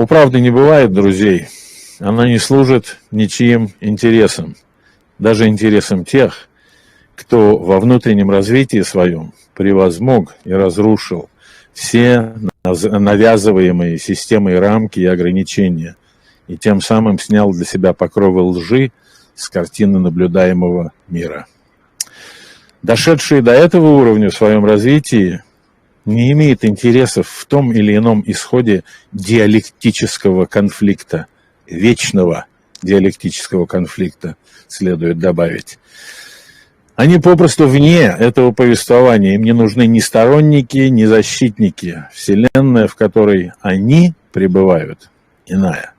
У правды не бывает друзей. Она не служит ничьим интересам, даже интересам тех, кто во внутреннем развитии своем превозмог и разрушил все навязываемые системой рамки и ограничения, и тем самым снял для себя покровы лжи с картины наблюдаемого мира. Дошедшие до этого уровня в своем развитии не имеют интересов в том или ином исходе диалектического конфликта, вечного диалектического конфликта, следует добавить. Они попросту вне этого повествования, им не нужны ни сторонники, ни защитники. Вселенная, в которой они пребывают, иная.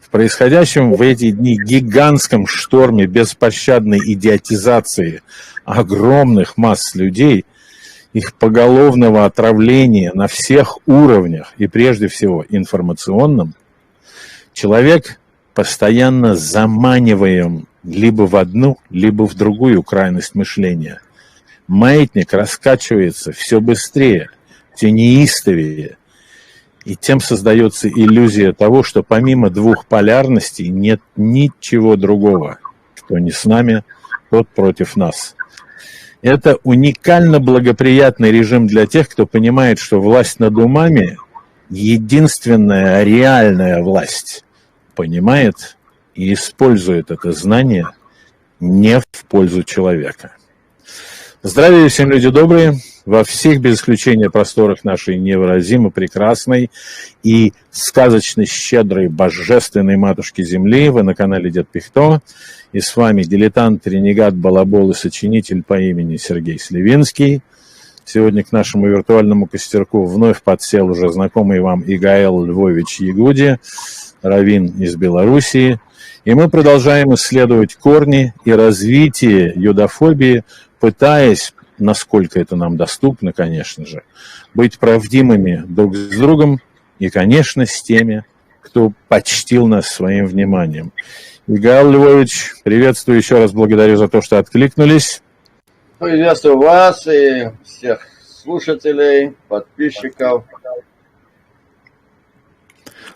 В происходящем в эти дни гигантском шторме беспощадной идиотизации огромных масс людей, их поголовного отравления на всех уровнях и прежде всего информационном, человек постоянно заманиваем либо в одну, либо в другую крайность мышления. Маятник раскачивается все быстрее, все неистовее, и тем создается иллюзия того, что помимо двух полярностей нет ничего другого. Кто не с нами, тот против нас. Это уникально благоприятный режим для тех, кто понимает, что власть над умами – единственная реальная власть, понимает и использует это знание не в пользу человека. Здравия всем, люди добрые, во всех без исключения просторах нашей невыразимо прекрасной и сказочно щедрой божественной матушки Земли. Вы на канале Дед Пихто, и с вами дилетант, ренегат, балабол и сочинитель по имени Сергей Сливинский. Сегодня к нашему виртуальному костерку вновь подсел уже знакомый вам Игаэл Львович Ягуди, раввин из Белоруссии. И мы продолжаем исследовать корни и развитие юдофобии, пытаясь, насколько это нам доступно, конечно же, быть правдивыми друг с другом и, конечно, с теми, кто почтил нас своим вниманием. Игаэл Львович, приветствую еще раз, благодарю за то, что откликнулись. Приветствую вас и всех слушателей, подписчиков.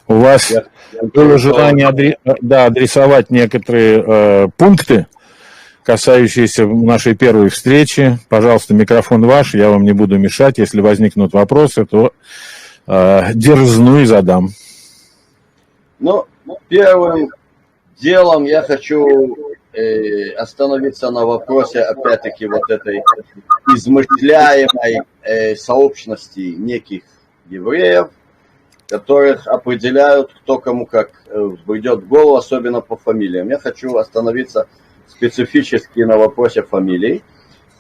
У вас было желание адресовать некоторые пункты, касающиеся нашей первой встречи. Пожалуйста, микрофон ваш, я вам не буду мешать. Если возникнут вопросы, то дерзну и задам. Ну, первым делом я хочу остановиться на вопросе, опять-таки, вот этой измышляемой сообщности неких евреев, которых определяют, кто кому как придет в голову, особенно по фамилиям. Я хочу остановиться специфически на вопросе фамилий.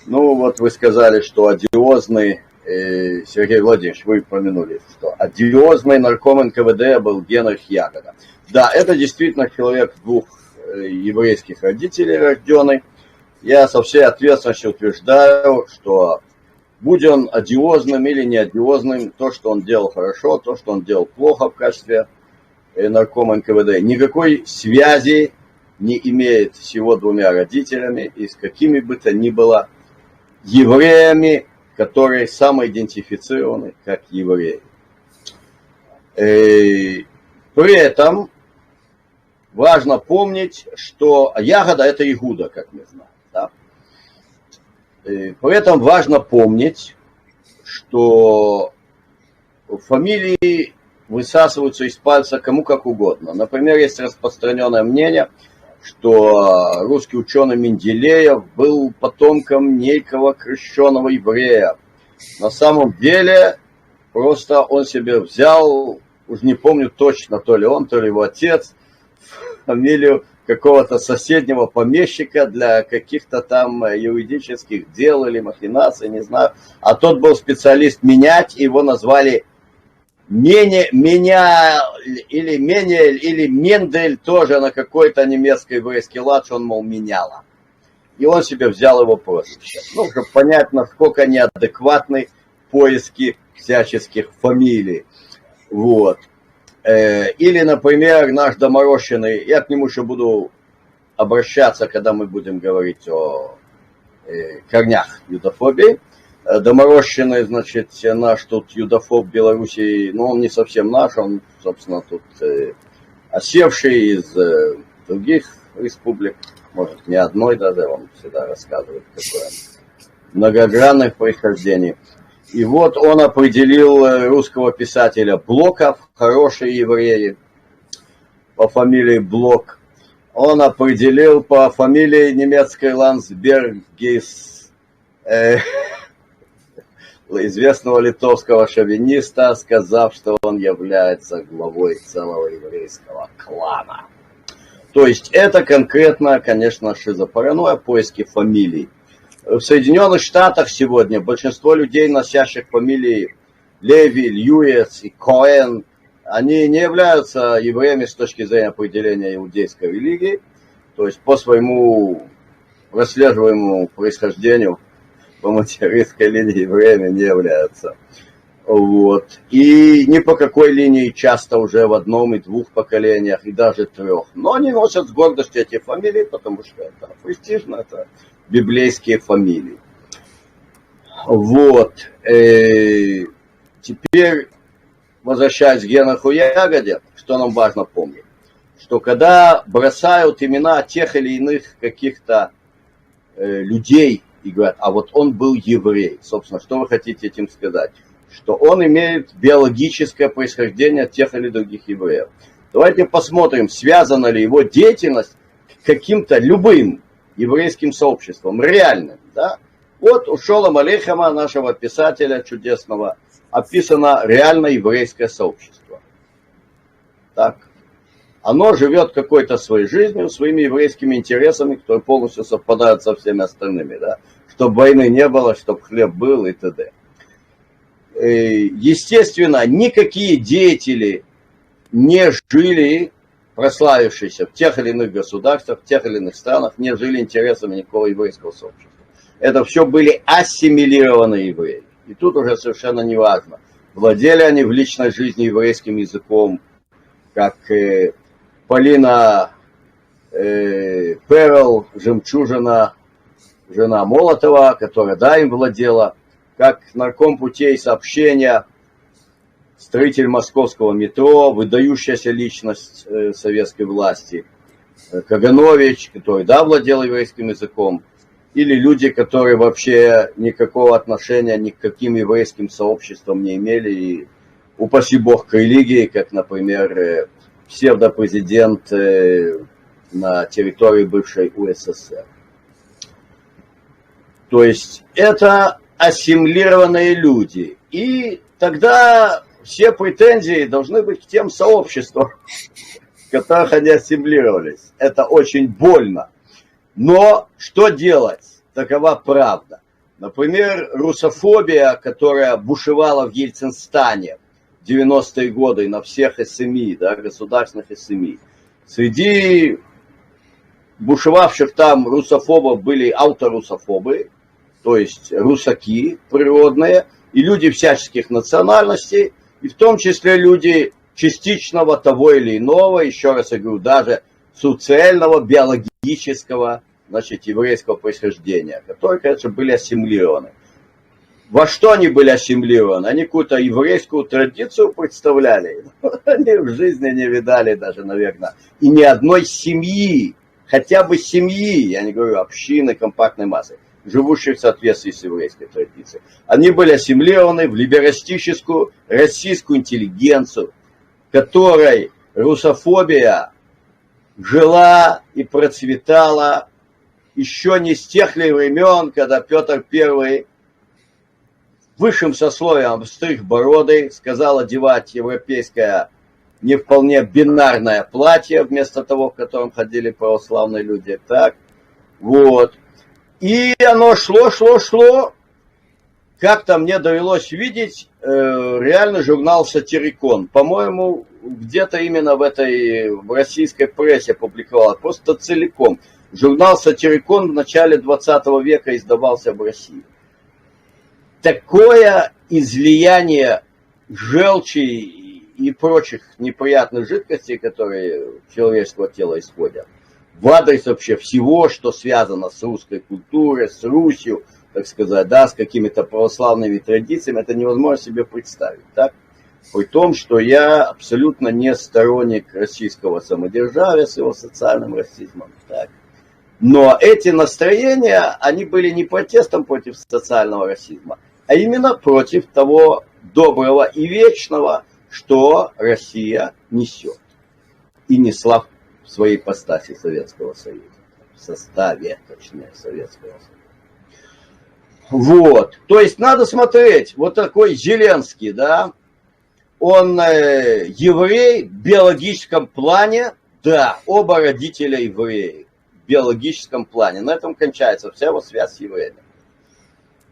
Ну, вот вы сказали, что одиозный, Сергей Владимирович, вы упомянули, что одиозный нарком НКВД был Генрих Ягода. Да, это действительно человек двух еврейских родителей рожденный. Я со всей ответственностью утверждаю, что будь он одиозным или не одиозным, то, что он делал хорошо, то, что он делал плохо в качестве наркома НКВД, никакой связи не имеет с его двумя родителями и с какими бы то ни было евреями, которые самоидентифицированы как евреи. При этом важно помнить, что Ягода – это Игуда, как мы знаем. Да? При этом важно помнить, что фамилии высасываются из пальца кому как угодно. Например, есть распространенное мнение, что русский ученый Менделеев был потомком некого крещеного еврея. На самом деле, просто он себе взял, уж не помню точно, то ли он, то ли его отец, фамилию какого-то соседнего помещика для каких-то там юридических дел или махинаций, не знаю. А тот был специалист менять, его назвали или Мендель, тоже на какой-то немецкий еврейский лад, что он, мол, меняла. И он себе взял его прозвище. Ну, чтобы понять, насколько неадекватны поиски всяческих фамилий. Вот. Или, например, наш доморощенный, я к нему еще буду обращаться, когда мы будем говорить о корнях юдофобии. доморощенный, значит, наш тут юдофоб Белоруссии, ну, он не совсем наш, он, собственно, тут осевший из других республик, может, не одной даже, он всегда рассказывает, какое многогранное происхождение. И вот он определил русского писателя Блока, хорошие евреи, по фамилии Блок. Он определил по фамилии немецкой Ландсбергис известного литовского шовиниста, сказав, что он является главой целого еврейского клана. То есть это конкретно, конечно, шизопаранойя, поиски фамилий. В Соединенных Штатах сегодня большинство людей, носящих фамилии Леви, Льюис и Коэн, они не являются евреями с точки зрения определения иудейской религии, то есть по своему расследуемому происхождению по материнской линии евреями не являются. Вот. И ни по какой линии, часто уже в одном и двух поколениях, и даже трех. Но они носят с гордостью эти фамилии, потому что это престижно, это библейские фамилии. Вот. Теперь, возвращаясь к Генриху Ягоде, что нам важно помнить, что когда бросают имена тех или иных каких-то людей и говорят, а вот он был еврей, собственно, что вы хотите этим сказать? Что он имеет биологическое происхождение от тех или других евреев. Давайте посмотрим, связана ли его деятельность с каким-то любым еврейским сообществом, реальным. Да? Вот у Шолома Алейхема, нашего писателя чудесного, описано реально еврейское сообщество. Так. Оно живет какой-то своей жизнью, своими еврейскими интересами, которые полностью совпадают со всеми остальными. Да? Чтобы войны не было, чтобы хлеб был и т.д. Естественно, никакие деятели не жили, прославившиеся в тех или иных государствах, в тех или иных странах, не жили интересами никакого еврейского сообщества. Это все были ассимилированные евреи. И тут уже совершенно не важно, владели они в личной жизни еврейским языком, как Полина Перл, жемчужина, жена Молотова, которая, да, им владела, как нарком путей сообщения, строитель московского метро, выдающаяся личность советской власти, Каганович, который, да, владел еврейским языком, или люди, которые вообще никакого отношения ни к каким еврейским сообществам не имели, и, упаси бог, к религии, как, например, псевдопрезидент на территории бывшей УССР. То есть это ассимилированные люди. И тогда все претензии должны быть к тем сообществам, в которых они ассимилировались. Это очень больно. Но что делать? Такова правда. Например, русофобия, которая бушевала в Ельцинстане в 90-е годы на всех СМИ, да, государственных СМИ. Среди бушевавших там русофобов были ауторусофобы, то есть русаки природные, и люди всяческих национальностей, и в том числе люди частичного того или иного, еще раз я говорю, даже суцельного, биологического, значит, еврейского происхождения, которые, конечно, были ассимилированы. Во что они были ассимилированы? Они какую-то еврейскую традицию представляли. Они в жизни не видали даже, наверное, и ни одной семьи, хотя бы семьи, я не говорю общины, компактной массы, живущих в соответствии с еврейской традицией. Они были ассимилированы в либерастическую российскую интеллигенцию, которой русофобия жила и процветала еще не с тех ли времен, когда Петр I высшим сословием обстриг бороды, сказал одевать европейское не вполне бинарное платье, вместо того, в котором ходили православные люди. Так, вот. И оно шло. Как-то мне довелось видеть реальный журнал «Сатирикон». По-моему, где-то именно в российской прессе публиковал, просто целиком. Журнал «Сатирикон» в начале 20 века издавался в России. Такое излияние желчи и прочих неприятных жидкостей, которые человеческого тела исходят, в адрес вообще всего, что связано с русской культурой, с Русью, так сказать, да, с какими-то православными традициями, это невозможно себе представить, так? При том, что я абсолютно не сторонник российского самодержавия с его социальным расизмом, так? Но эти настроения, они были не протестом против социального расизма, а именно против того доброго и вечного, что Россия несет. И несла в своей ипостаси Советского Союза. В составе, точнее, Советского Союза. Вот. То есть надо смотреть. Вот такой Зеленский, да, он еврей в биологическом плане. Да, оба родителя евреи в биологическом плане. На этом кончается вся его связь с евреями.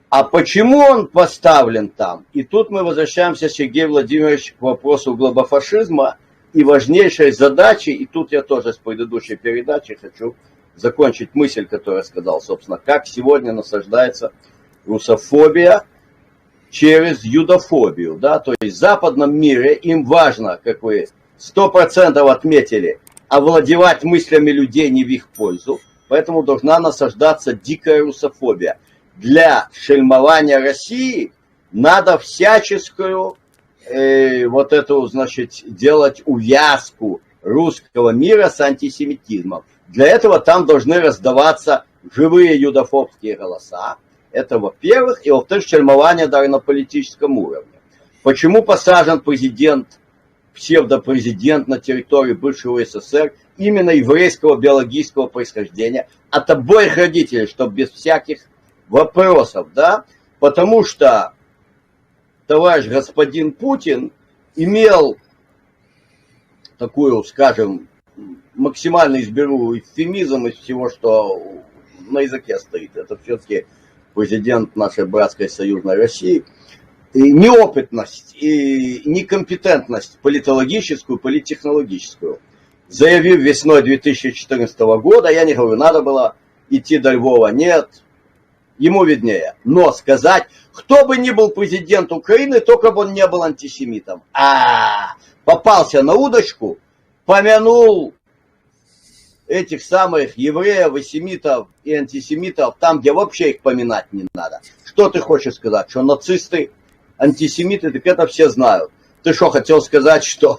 А почему он поставлен там? И тут мы возвращаемся, Сергей Владимирович, к вопросу глобофашизма и важнейшей задачи. И тут я тоже с предыдущей передачи хочу закончить мысль, которую я сказал, собственно, как сегодня насаждается русофобия через юдофобию. Да? То есть в западном мире им важно, как вы 100% отметили, овладевать мыслями людей не в их пользу. Поэтому должна насаждаться дикая русофобия. Для шельмования России надо всяческую вот эту, значит, делать увязку русского мира с антисемитизмом. Для этого там должны раздаваться живые юдофобские голоса. Это во-первых. И во-вторых, шельмование даже на политическом уровне. Почему посажен президент, псевдопрезидент на территории бывшего СССР именно еврейского биологического происхождения от обоих родителей, чтобы без всяких вопросов, да, потому что товарищ господин Путин имел такую, скажем, максимально изберу эвфемизм из всего, что на языке стоит. Это все-таки президент нашей братской союзной России. И неопытность и некомпетентность политологическую, политтехнологическую. Заявив весной 2014 года, я не говорю, надо было идти до Львова, нет, ему виднее. Но сказать, кто бы ни был президент Украины, только бы он не был антисемитом. Попался на удочку, помянул этих самых евреев, и и антисемитов, там, где вообще их поминать не надо. Что ты хочешь сказать? Что нацисты, антисемиты, так это все знают. Ты что, хотел сказать, что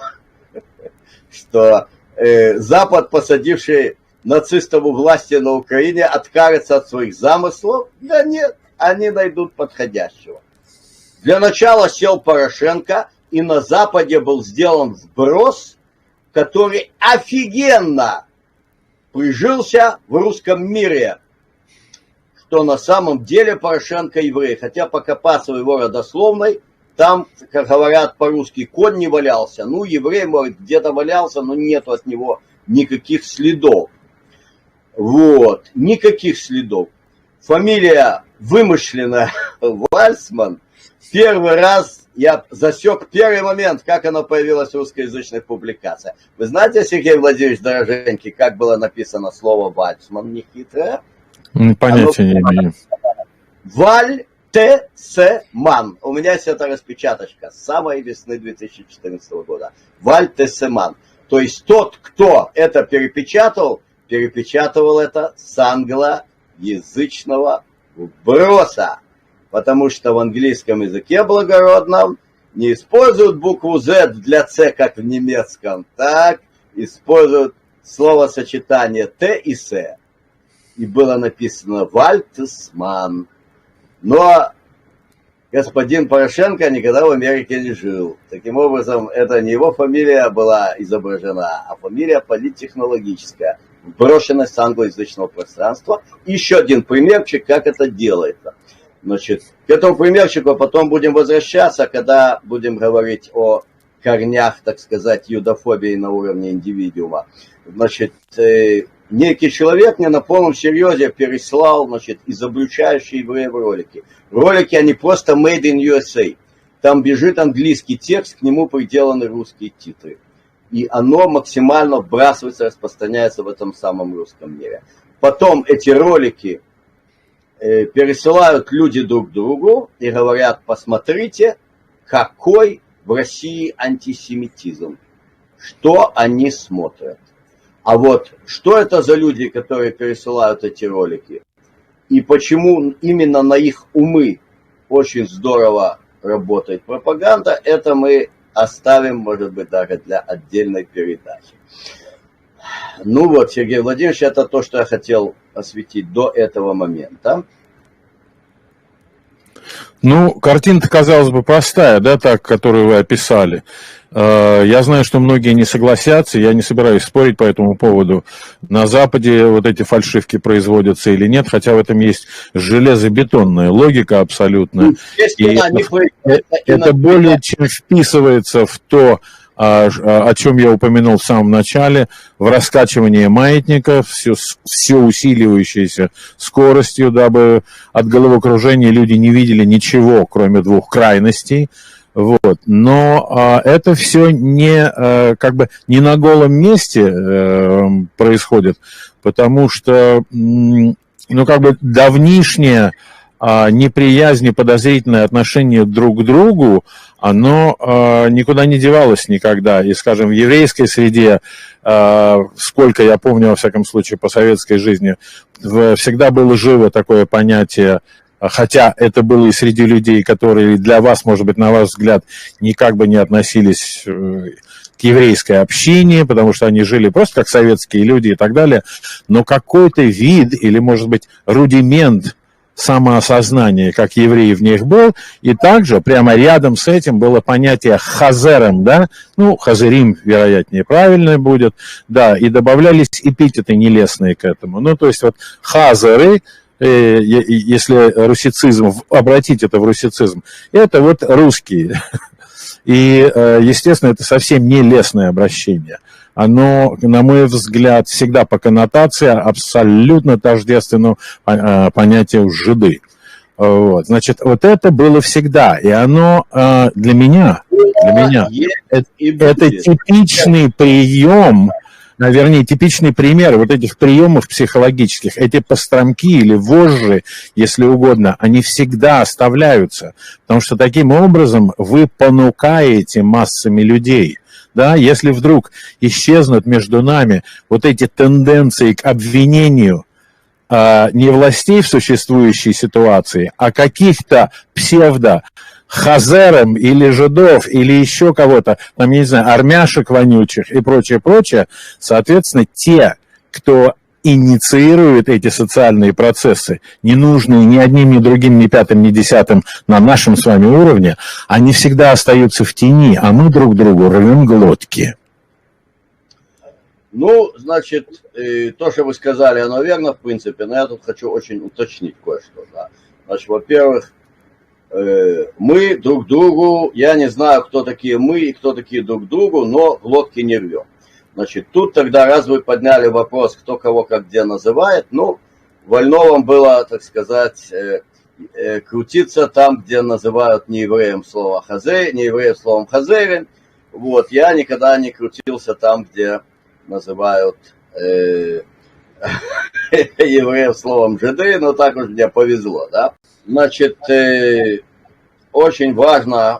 Запад, посадивший нацистов у власти на Украине, откажется от своих замыслов? Да нет, они найдут подходящего. Для начала сел Порошенко, и на Западе был сделан вброс, который офигенно прижился в русском мире, что на самом деле Порошенко еврей. Хотя покопаться в его родословной, там, как говорят по-русски, конь не валялся. Ну, еврей, может, где-то валялся, но нет от него никаких следов. Вот, никаких следов. Фамилия вымышленная Вальцман. Первый раз я засек первый момент, как она появилась в русскоязычных публикациях. Вы знаете, Сергей Владимирович Дороженький, как было написано слово Вальцман, не хитрое? Понятия не имею. Вальтесеман. У меня есть эта распечаточка с самой весны 2014 года. Вальтесеман. То есть тот, кто это перепечатывал это с англоязычного вброса. Потому что в английском языке благородном не используют букву Z для C, как в немецком. Так, используют словосочетание Т и С. И было написано Вальтесман. Но господин Порошенко никогда в Америке не жил. Таким образом, это не его фамилия была изображена, а фамилия политтехнологическая. Брошенность англоязычного пространства. Еще один примерчик, как это делается. Значит, к этому примерчику потом будем возвращаться, когда будем говорить о корнях, так сказать, юдофобии на уровне индивидуума. Значит, некий человек мне на полном серьезе переслал, значит, изобличающие евреев ролики. Ролики, они просто made in USA. Там бежит английский текст, к нему приделаны русские титры. И оно максимально вбрасывается, распространяется в этом самом русском мире. Потом эти ролики пересылают люди друг другу и говорят, посмотрите, какой в России антисемитизм. Что они смотрят. А вот что это за люди, которые пересылают эти ролики? и почему именно на их умы очень здорово работает пропаганда, это мы оставим, может быть, даже для отдельной передачи. Ну вот, Сергей Владимирович, это то, что я хотел осветить до этого момента. Ну, картина-то, казалось бы, простая, да, так, которую вы описали. Я знаю, что многие не согласятся, я не собираюсь спорить по этому поводу. На Западе вот эти фальшивки производятся или нет, хотя в этом есть железобетонная логика абсолютно. И это более чем вписывается в то, о чем я упомянул в самом начале, в раскачивание маятника, все усиливающейся скоростью, дабы от головокружения люди не видели ничего, кроме двух крайностей. Вот. Но это все не на голом месте происходит, потому что давнишняя неприязнь и подозрительное отношение друг к другу, оно никуда не девалось никогда. И, скажем, в еврейской среде, сколько я помню, во всяком случае, по советской жизни, всегда было живо такое понятие, хотя это было и среди людей, которые для вас, может быть, на ваш взгляд, никак бы не относились к еврейской общине, потому что они жили просто как советские люди и так далее, но какой-то вид или, может быть, рудимент самоосознания, как евреи в них был, и также прямо рядом с этим было понятие хазером, да, ну, хазерим, вероятнее, правильно будет, да, и добавлялись эпитеты нелестные к этому. Ну, то есть вот хазеры, если русицизм, обратить это в русицизм, это вот русские. И, естественно, это совсем не лестное обращение. Оно, на мой взгляд, всегда по коннотации абсолютно тождественно понятию жиды. Вот. Значит, вот это было всегда. И оно для меня это типичный прием, вернее, типичный пример вот этих приемов психологических. Эти постромки или вожжи, если угодно, они всегда оставляются. Потому что таким образом вы понукаете массами людей. Да, если вдруг исчезнут между нами вот эти тенденции к обвинению не властей в существующей ситуации, а каких-то псевдо-хазерам или жидов, или еще кого-то, там, я не знаю, армяшек вонючих и прочее, соответственно, те, кто инициирует эти социальные процессы, не нужные ни одним, ни другим, ни пятым, ни десятым на нашем с вами уровне, они всегда остаются в тени, а мы друг другу рвем глотки. Ну, значит, то, что вы сказали, оно верно, в принципе, но я тут хочу очень уточнить кое-что. Да. Значит, во-первых, мы друг другу, я не знаю, кто такие мы и кто такие друг другу, но глотки не рвем. Значит, тут тогда, раз вы подняли вопрос, кто кого как где называет, ну, Вольновым было, так сказать, крутиться там, где называют неевреем словом хазер, неевреем словом хазерин. Вот, я никогда не крутился там, где называют евреев словом жиды, но так уж мне повезло, да. Значит, очень важно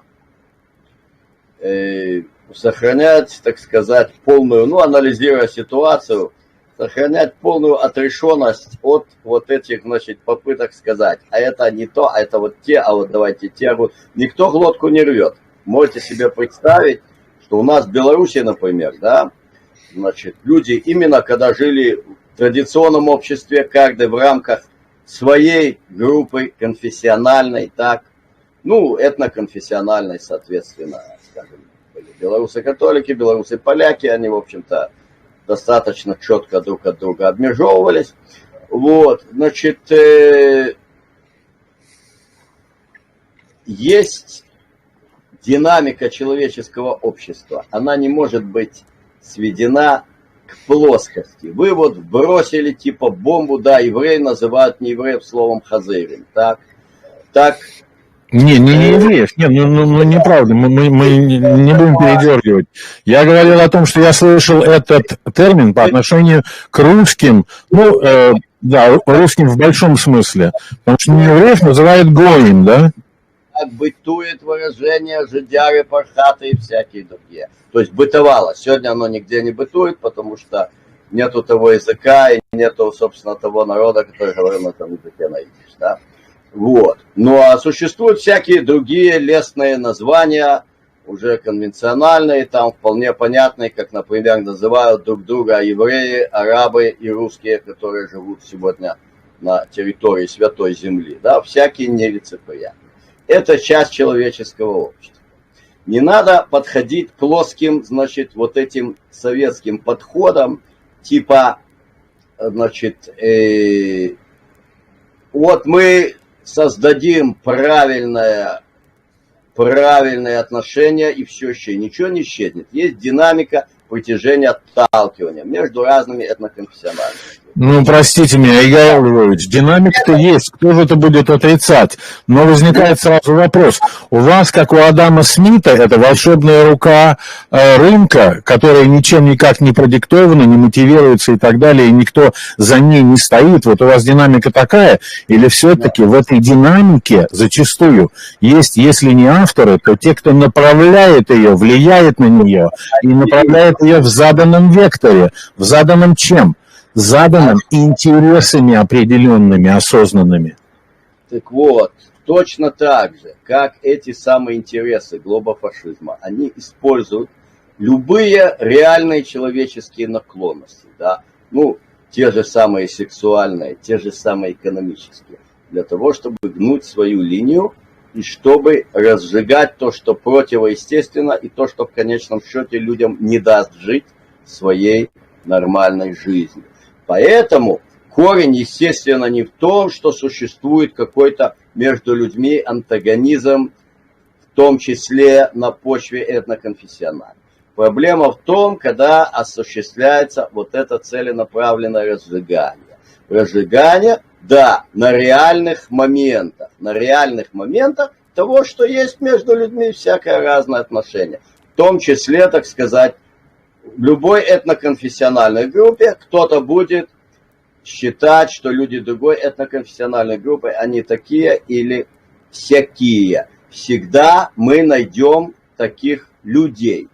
сохранять, так сказать, полную, ну, анализируя ситуацию, сохранять полную отрешенность от вот этих, значит, попыток сказать, а это не то, а это вот те, а вот давайте те. Никто глотку не рвет. Можете себе представить, что у нас в Беларуси, например, да, значит, люди именно когда жили в традиционном обществе, каждый в рамках своей группы конфессиональной, так, ну, этноконфессиональной, соответственно, скажем, белорусы-католики, белорусы-поляки, они, в общем-то, достаточно четко друг от друга обмежевывались. Вот, значит, есть динамика человеческого общества. Она не может быть сведена к плоскости. Вы вот бросили типа бомбу, да, евреи называют неевреев словом хазерин, так? Не евреев, нет, ну неправда, мы не будем передергивать. Я говорил о том, что я слышал этот термин по отношению к русским, да, русским в большом смысле, потому что евреев называют гоим, да? Так бытует выражение жидяры, пархаты и всякие другие. То есть бытовало. Сегодня оно нигде не бытует, потому что нету того языка и нету, собственно, того народа, который говорил на этом языке на идиш, да. Вот. Ну а существуют всякие другие лестные названия, уже конвенциональные, там вполне понятные, как, например, называют друг друга евреи, арабы и русские, которые живут сегодня на территории Святой Земли, да, всякие нелицеприятные. Это часть человеческого общества. Не надо подходить плоским, значит, вот этим советским подходом, типа, значит, вот мы создадим правильные отношения, и все еще ничего не исчезнет. Есть динамика притяжения, отталкивания между разными этноконфессиональными. Ну, простите меня, Игорь Львович, динамика-то есть, кто же это будет отрицать? Но возникает сразу вопрос. У вас, как у Адама Смита, это волшебная рука рынка, которая ничем никак не продиктована, не мотивируется и так далее, и никто за ней не стоит. Вот у вас динамика такая, или все-таки в этой динамике зачастую есть, если не авторы, то те, кто направляет ее, влияет на нее и направляет ее в заданном векторе, в заданном чем? Заданным интересами определенными, осознанными. Так вот, точно так же, как эти самые интересы глобофашизма, они используют любые реальные человеческие наклонности, да, ну, те же самые сексуальные, те же самые экономические, для того, чтобы гнуть свою линию и чтобы разжигать то, что противоестественно, и то, что в конечном счете людям не даст жить своей нормальной жизнью. Поэтому корень, естественно, не в том, что существует какой-то между людьми антагонизм, в том числе на почве этноконфессиональной. Проблема в том, когда осуществляется вот это целенаправленное разжигание. Разжигание, да, на реальных моментах того, что есть между людьми всякое разное отношение. В том числе, так сказать, в любой этноконфессиональной группе кто-то будет считать, что люди другой этноконфессиональной группы, они такие или всякие. Всегда мы найдем таких людей.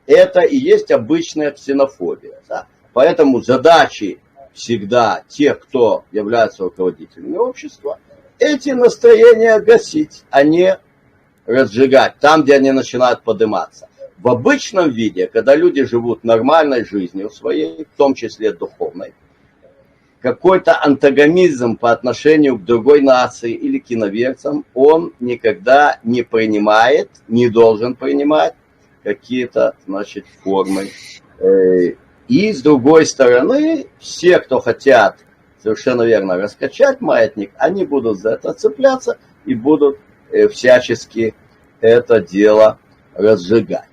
Это и есть обычная ксенофобия. Да? Поэтому задачи всегда тех, кто является руководителями общества, эти настроения гасить, а не разжигать там, где они начинают подниматься. В обычном виде, когда люди живут нормальной жизнью своей, в том числе духовной, какой-то антагонизм по отношению к другой нации или к иноверцам, он никогда не принимает, не должен принимать какие-то, значит, формы. И с другой стороны, все, кто хотят, совершенно верно, раскачать маятник, они будут за это цепляться и будут всячески это дело разжигать.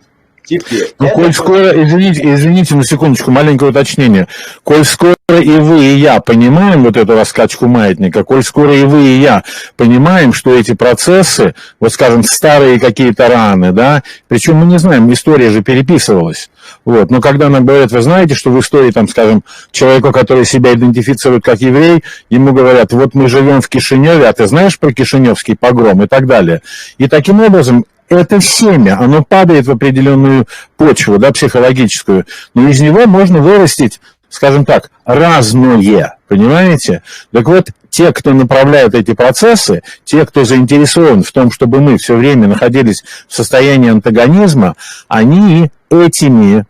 Теперь, коль скоро, извините на секундочку, маленькое уточнение. Коль скоро и вы, и я понимаем вот эту раскачку маятника, коль скоро и вы, и я понимаем, что эти процессы, вот скажем, старые какие-то раны, да, причем мы не знаем, история же переписывалась. Вот. Но когда нам говорят, вы знаете, что в истории, там, скажем, человеку, который себя идентифицирует как еврей, ему говорят, вот мы живем в Кишиневе, а ты знаешь про Кишиневский погром и так далее. И таким образом это семя, оно падает в определенную почву, да, психологическую, но из него можно вырастить, скажем так, разное, понимаете? Так вот, те, кто направляет эти процессы, те, кто заинтересован в том, чтобы мы все время находились в состоянии антагонизма, они этими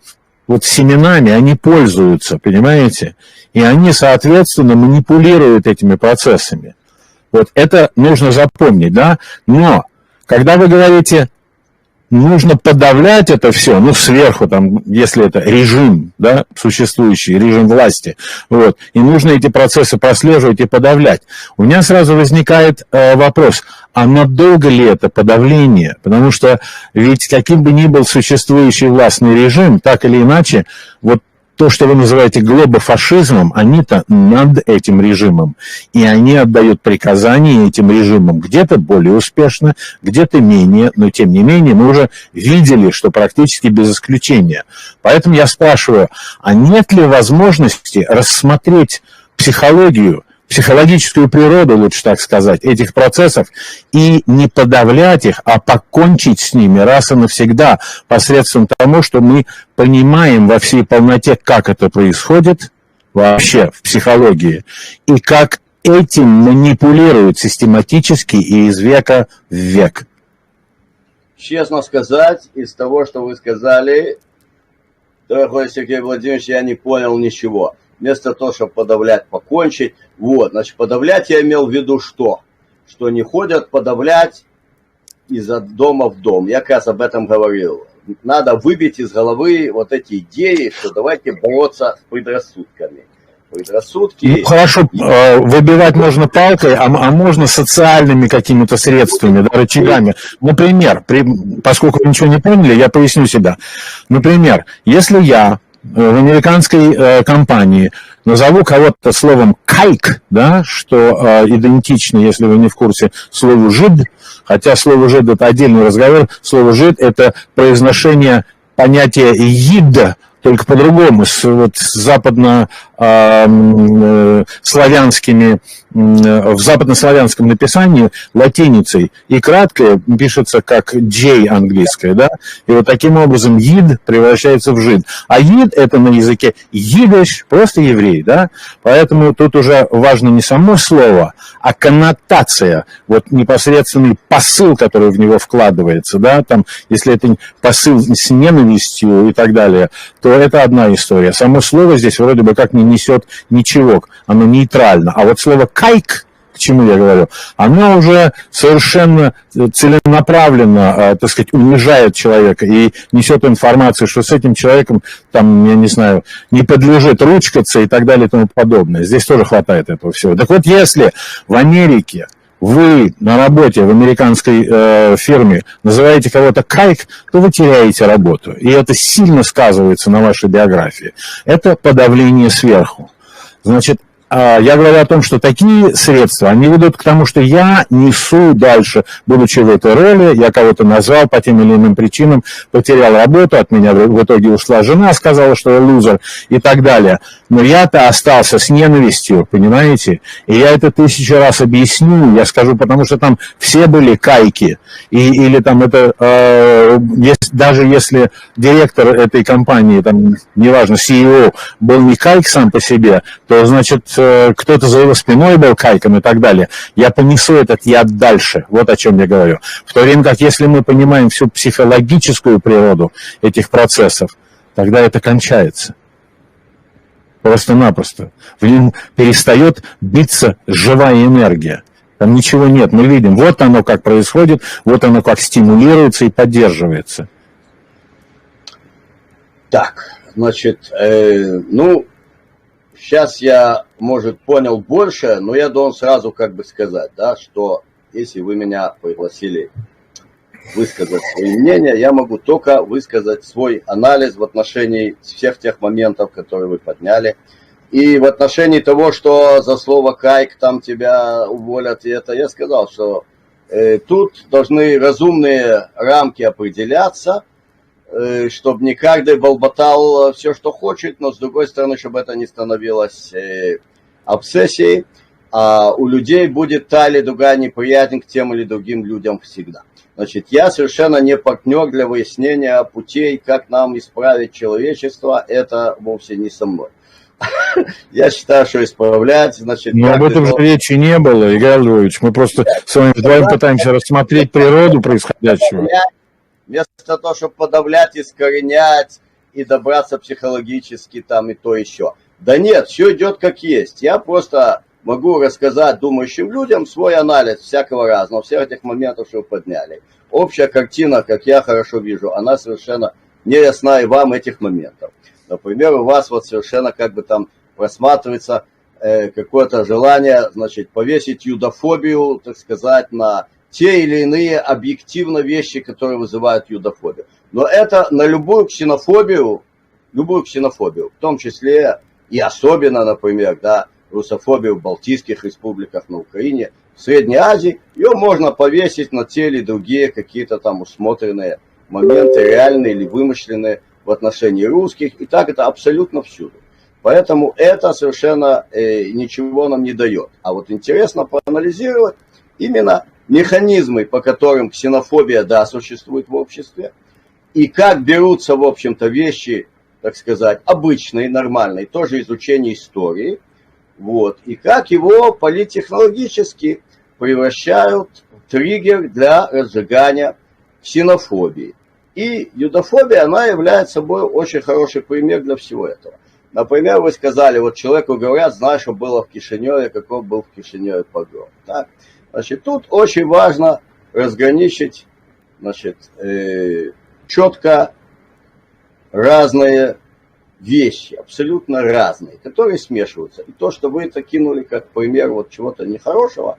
вот семенами, они пользуются, понимаете? И они, соответственно, манипулируют этими процессами. Вот это нужно запомнить, да? Но когда вы говорите, нужно подавлять это все, ну, сверху, там, если это режим, да, существующий, режим власти, вот, и нужно эти процессы прослеживать и подавлять. У меня сразу возникает вопрос, а надолго ли это подавление? Потому что ведь каким бы ни был существующий властный режим, так или иначе, вот то, что вы называете глобофашизмом, они-то над этим режимом. И они отдают приказания этим режимам. Где-то более успешно, где-то менее, но тем не менее мы уже видели, что практически без исключения. Поэтому я спрашиваю, а нет ли возможности рассмотреть психологическую природу, лучше так сказать, этих процессов и не подавлять их, а покончить с ними раз и навсегда посредством того, что мы понимаем во всей полноте, как это происходит, вообще в психологии, и как этим манипулируют систематически и из века в век. Честно сказать, из того, что вы сказали, дорогой Сергей Владимирович, я не понял ничего. Вместо того, чтобы подавлять, покончить, вот, значит, подавлять я имел в виду что? Что не ходят подавлять из дома в дом. Я как раз об этом говорил. Надо выбить из головы вот эти идеи, что давайте бороться с предрассудками. Предрассудки... Ну, хорошо, выбивать можно палкой, а можно социальными какими-то средствами, да, рычагами. Например, поскольку вы ничего не поняли, я поясню себя. Например, если я в американской компании назову кого-то словом «кайк», да, что идентично, если вы не в курсе, слову «жид», хотя слово «жид» — это отдельный разговор, слово «жид» — это произношение понятия «ид», только по-другому, вот, западнославянскими, в западнославянском написании латиницей, и краткое пишется как J английское, да, и вот таким образом «ид» превращается в «жид». А «ид» — это на языке «идиш», просто еврей, да, поэтому тут уже важно не само слово, а коннотация, вот непосредственный посыл, который в него вкладывается, да, там, если это посыл с ненавистью и так далее, то это одна история. Само слово здесь вроде бы как не несет ничего, оно нейтрально. А вот слово «кайк», к чему я говорю, оно уже совершенно целенаправленно, так сказать, унижает человека и несет информацию, что с этим человеком, там, я не знаю, не подлежит ручкаться и так далее и тому подобное. Здесь тоже хватает этого всего. Так вот, если в Америке вы на работе в американской фирме называете кого-то «кайк», то вы теряете работу. И это сильно сказывается на вашей биографии. Это подавление сверху. Значит, я говорю о том, что такие средства, они ведут к тому, что я несу дальше, будучи в этой роли, я кого-то назвал по тем или иным причинам, потерял работу, от меня в итоге ушла жена, сказала, что я лузер и так далее. Но я-то остался с ненавистью, понимаете? И я это 1000 раз объясню, я скажу, потому что там все были кайки. Или там это, даже если директор этой компании, там, неважно, CEO, был не кайк сам по себе, то, значит, кто-то за его спиной был кайком и так далее. Я понесу этот яд дальше. Вот о чем я говорю. В то время как, если мы понимаем всю психологическую природу этих процессов, тогда это кончается. Просто-напросто. В нем перестает биться живая энергия. Там ничего нет. Мы видим, вот оно как происходит, вот оно как стимулируется и поддерживается. Так, значит, сейчас я, может, понял больше, но я должен сразу как бы сказать, да, что если вы меня пригласили высказать свои мнения, я могу только высказать свой анализ в отношении всех тех моментов, которые вы подняли. И в отношении того, что за слово «кайк» там тебя уволят, и это я сказал, что тут должны разумные рамки определяться, чтобы не каждый болботал все, что хочет, но с другой стороны, чтобы это не становилось обсессией, а у людей будет та или другая неприязнь к тем или другим людям всегда. Значит, я совершенно не партнер для выяснения путей, как нам исправить человечество, это вовсе не со мной. Я считаю, что исправлять, значит... Но об этом же речи не было, Игорь Львович. Мы просто с вами вдвоем пытаемся рассмотреть природу происходящего. Вместо того, чтобы подавлять, искоренять и добраться психологически там и то еще. Да нет, все идет как есть. Я просто могу рассказать думающим людям свой анализ всякого разного, всех этих моментов, что вы подняли. Общая картина, как я хорошо вижу, она совершенно не ясна и вам этих моментов. Например, у вас вот совершенно как бы там просматривается какое-то желание, значит, повесить юдофобию, так сказать, на те или иные объективно вещи, которые вызывают юдофобию. Но это на любую ксенофобию, в том числе и особенно, например, да, русофобию в Балтийских республиках, на Украине, в Средней Азии, ее можно повесить на те или другие какие-то там усмотренные моменты, реальные или вымышленные в отношении русских, и так это абсолютно всюду. Поэтому это совершенно ничего нам не дает. А вот интересно проанализировать именно механизмы, по которым ксенофобия, да, существует в обществе, и как берутся, в общем-то, вещи, так сказать, обычный, нормальный, тоже изучение истории, вот, и как его политтехнологически превращают в триггер для разжигания ксенофобии. И юдофобия, она является собой очень хороший пример для всего этого. Например, вы сказали, вот человеку говорят, знаешь, что было в Кишиневе, каков был в Кишиневе погром. Так? Значит, тут очень важно разграничить, значит, четко разные вещи, абсолютно разные, которые смешиваются. И то, что вы это кинули как пример вот чего-то нехорошего,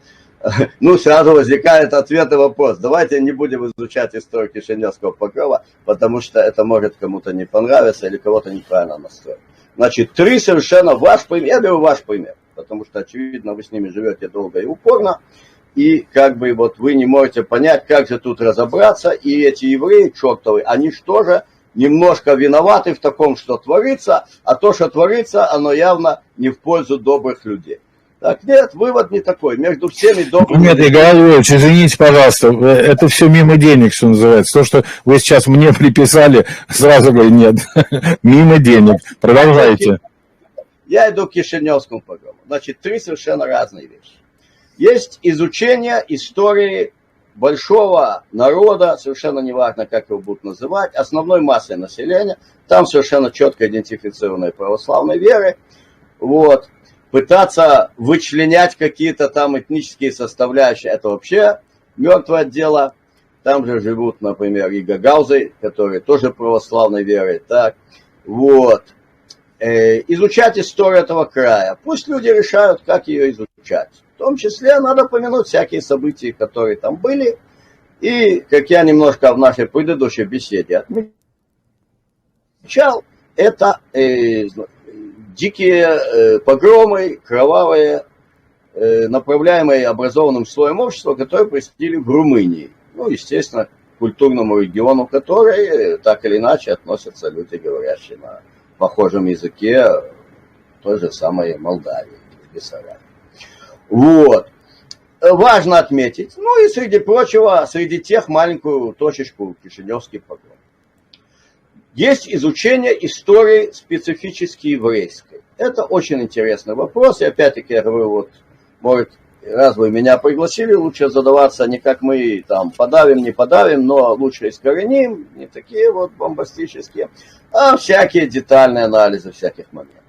ну, сразу возникает ответ и вопрос. Давайте не будем изучать историю Кишиневского погрома, потому что это может кому-то не понравиться или кого-то неправильно настроить. Значит, три совершенно ваш пример, я беру ваш пример, потому что, очевидно, вы с ними живете долго и упорно, и как бы вот вы не можете понять, как же тут разобраться, и эти евреи чертовы, они что же немножко виноваты в таком, что творится, а то, что творится, оно явно не в пользу добрых людей. Так нет, вывод не такой. Между всеми добрыми... Нет, Игорь Львович, извините, пожалуйста, это все мимо денег, что называется. То, что вы сейчас мне приписали, сразу говорю, нет, мимо денег. Продолжайте. Я иду к Кишиневскому погрому. Значит, три совершенно разные вещи. Есть изучение истории большого народа, совершенно неважно, как его будут называть, основной массой населения. Там совершенно четко идентифицированные православные веры. Вот. Пытаться вычленять какие-то там этнические составляющие, это вообще мертвое дело. Там же живут, например, и гагаузы, которые тоже православной веры. Так, вот. Изучать историю этого края. Пусть люди решают, как ее изучать. В том числе надо помянуть всякие события, которые там были. И, как я немножко в нашей предыдущей беседе отмечал, это... дикие погромы, кровавые, направляемые образованным слоем общества, которые происходили в Румынии. Ну, естественно, к культурному региону, который так или иначе относятся люди, говорящие на похожем языке той же самой Молдавии, Бессарабии. Вот. Важно отметить, ну и среди прочего, среди тех маленькую точечку Кишиневский погром. Есть изучение истории специфически еврейской. Это очень интересный вопрос. И опять-таки я говорю, вот, может, раз вы меня пригласили, лучше задаваться не как мы там подавим, не подавим, но лучше искореним, не такие вот бомбастические, а всякие детальные анализы всяких моментов.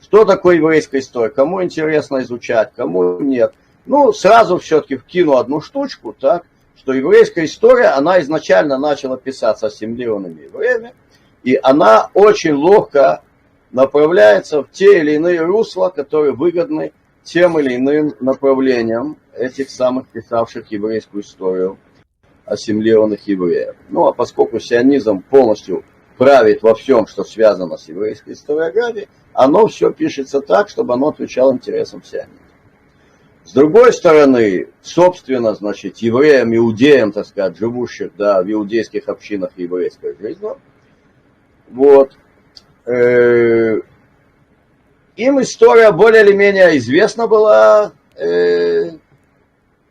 Что такое еврейская история? Кому интересно изучать, кому нет. Ну, сразу все-таки вкину одну штучку, так, что еврейская история, она изначально начала писаться ассимилированными евреями, и она очень ловко направляется в те или иные русла, которые выгодны тем или иным направлениям этих самых писавших еврейскую историю ассимилированных евреев. Ну, а поскольку сионизм полностью правит во всем, что связано с еврейской историографией, оно все пишется так, чтобы оно отвечало интересам сионизма. С другой стороны, собственно, значит, евреям, иудеям, так сказать, живущих, да, в иудейских общинах еврейской жизни, вот, им история более или менее известна была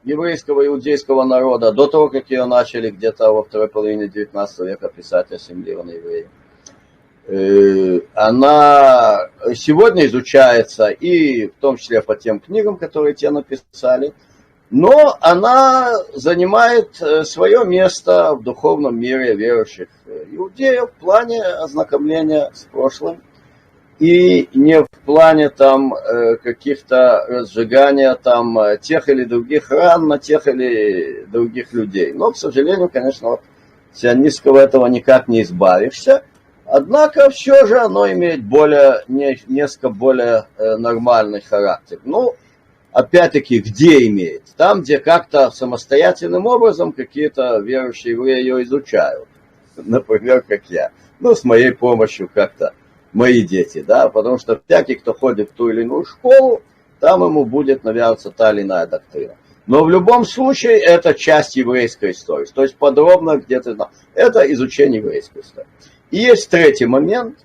еврейского иудейского народа до того, как ее начали где-то во второй половине 19 века писать ассимилированные евреи. Она сегодня изучается и в том числе по тем книгам, которые те написали, но она занимает свое место в духовном мире верующих иудеев в плане ознакомления с прошлым и не в плане там каких-то разжигания там тех или других ран на тех или других людей. Но, к сожалению, конечно, от сионистского этого никак не избавишься. Однако все же оно имеет несколько более нормальный характер. Ну, опять-таки, где имеет? Там, где как-то самостоятельным образом какие-то верующие евреи ее изучают. Например, как я. Ну, с моей помощью как-то мои дети, да, потому что всякий, кто ходит в ту или иную школу, там ему будет навязываться та или иная доктрина. Но в любом случае это часть еврейской истории. То есть подробно где-то... Это изучение еврейской истории. И есть третий момент.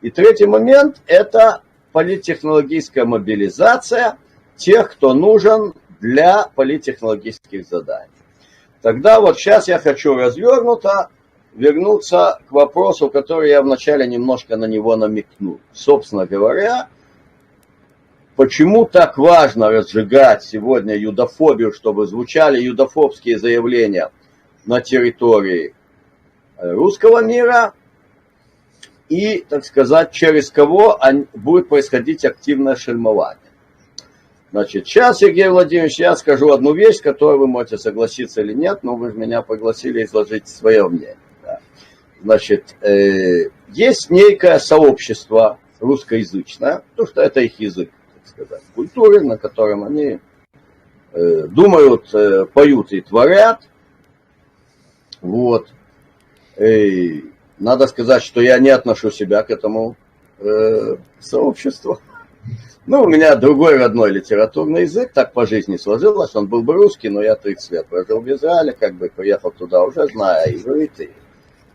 И третий момент – это политтехнологическая мобилизация тех, кто нужен для политтехнологических заданий. Тогда вот сейчас я хочу развернуто вернуться к вопросу, который я вначале немножко на него намекнул. Собственно говоря, почему так важно разжигать сегодня юдофобию, чтобы звучали юдофобские заявления на территории русского мира, и, так сказать, через кого будет происходить активное шельмование. Значит, сейчас, Сергей Владимирович, я скажу одну вещь, с которой вы можете согласиться или нет, но вы же меня пригласили изложить свое мнение. Да. Значит, есть некое сообщество русскоязычное, потому что это их язык, так сказать, культуры, на котором они думают, поют и творят. Вот. И надо сказать, что я не отношу себя к этому сообществу. Ну, у меня другой родной литературный язык, так по жизни сложилось, он был бы русский, но я 30 лет прожил в Израиле, как бы приехал туда уже, зная иврит, и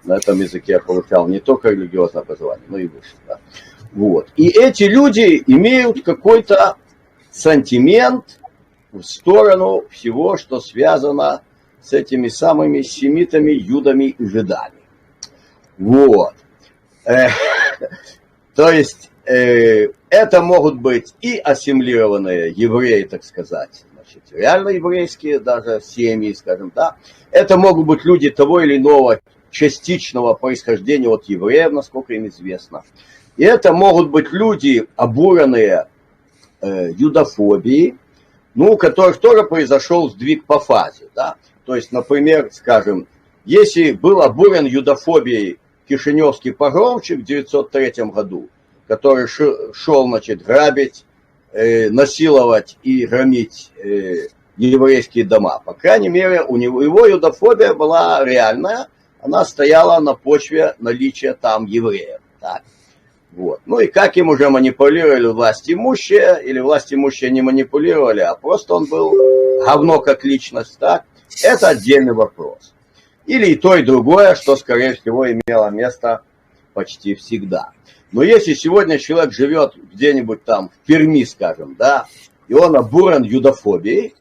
на этом языке я получал не только религиозное образование, но и выше. Да. Вот. И эти люди имеют какой-то сантимент в сторону всего, что связано с этими самыми семитами, юдами и жидами. Вот. То есть это могут быть и ассимилированные евреи, так сказать, значит, реально еврейские даже семьи, скажем, да. Это могут быть люди того или иного частичного происхождения от евреев, насколько им известно. И это могут быть люди, обуренные юдофобией, ну, у которых тоже произошел сдвиг по фазе, да. То есть, например, скажем, если был обурен юдофобией кишиневский погромщик в 1903 году, который шел, значит, грабить, насиловать и громить еврейские дома. По крайней мере, у него его юдофобия была реальная, она стояла на почве наличия там евреев. Так. Вот. Ну и как им уже манипулировали власть имущие, или власть имущие не манипулировали, а просто он был говно как личность, так? Это отдельный вопрос. Или и то, и другое, что, скорее всего, имело место почти всегда. Но если сегодня человек живет где-нибудь там в Перми, скажем, да, и он обурен юдофобией,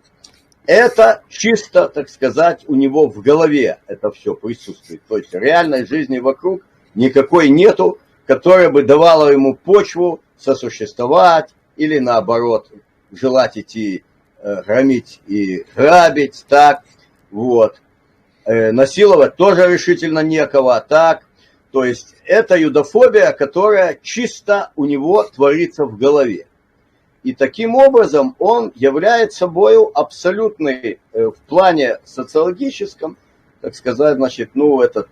это чисто, так сказать, у него в голове это все присутствует. То есть реальной жизни вокруг никакой нету, которая бы давала ему почву сосуществовать или наоборот желать идти громить и грабить, так, вот. Насиловать тоже решительно некого, так. То есть это юдофобия, которая чисто у него творится в голове. И таким образом он является собой абсолютный в плане социологическом, так сказать, значит, ну, этот,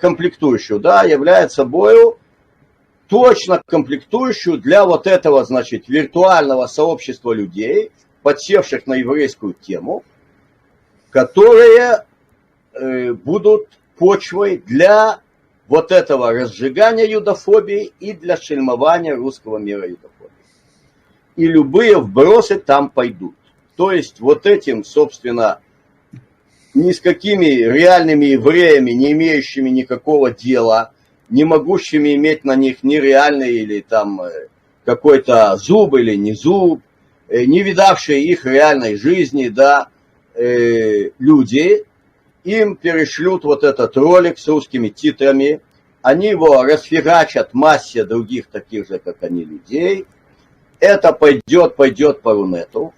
комплектующую, да, является собой точно комплектующую для вот этого, значит, виртуального сообщества людей, подсевших на еврейскую тему, которые будут почвой для вот этого разжигания юдофобии и для шельмования русского мира юдофобии. И любые вбросы там пойдут. То есть вот этим, собственно, ни с какими реальными евреями, не имеющими никакого дела, не могущими иметь на них ни реальный или там какой-то зуб или не зуб, не видавшие их реальной жизни, да, люди, им перешлют вот этот ролик с русскими титрами, они его расфигачат массе других таких же, как они, людей. Это пойдет по Рунету.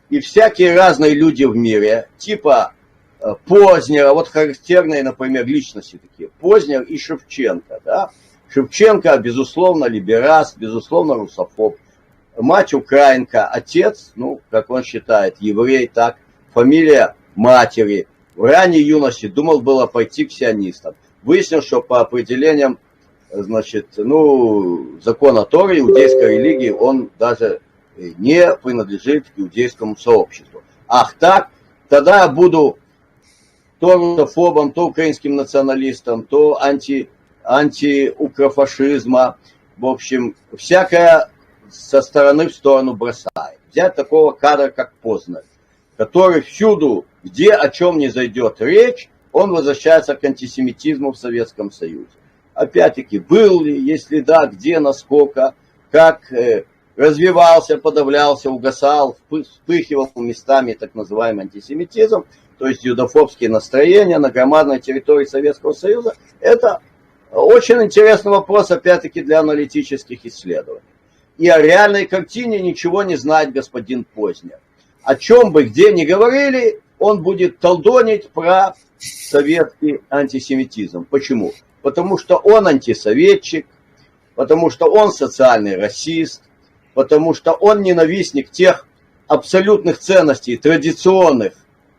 И всякие разные люди в мире, типа Познера, вот характерные, например, личности такие, Познер и Шевченко, да. Шевченко, безусловно, либераст, безусловно, русофоб. Мать украинка, отец, ну, как он считает, еврей, так, фамилия матери. В ранней юности думал было пойти к сионистам. Выяснил, что по определениям, значит, ну, закона Торы, иудейской религии, он даже не принадлежит к иудейскому сообществу. Ах так, тогда я буду то русофобом, то украинским националистом, то антиукрофашизма. В общем, всякое со стороны в сторону бросает. Взять такого кадра, как Познер, который всюду, где о чем не зайдет речь, он возвращается к антисемитизму в Советском Союзе. Опять-таки, был ли, если да, где, насколько, как развивался, подавлялся, угасал, вспыхивал местами так называемый антисемитизм, то есть юдофобские настроения на громадной территории Советского Союза, это очень интересный вопрос, опять-таки, для аналитических исследований. И о реальной картине ничего не знает господин Познер. О чем бы где ни говорили, он будет толдонить про советский антисемитизм. Почему? Потому что он антисоветчик, потому что он социальный расист, потому что он ненавистник тех абсолютных ценностей традиционных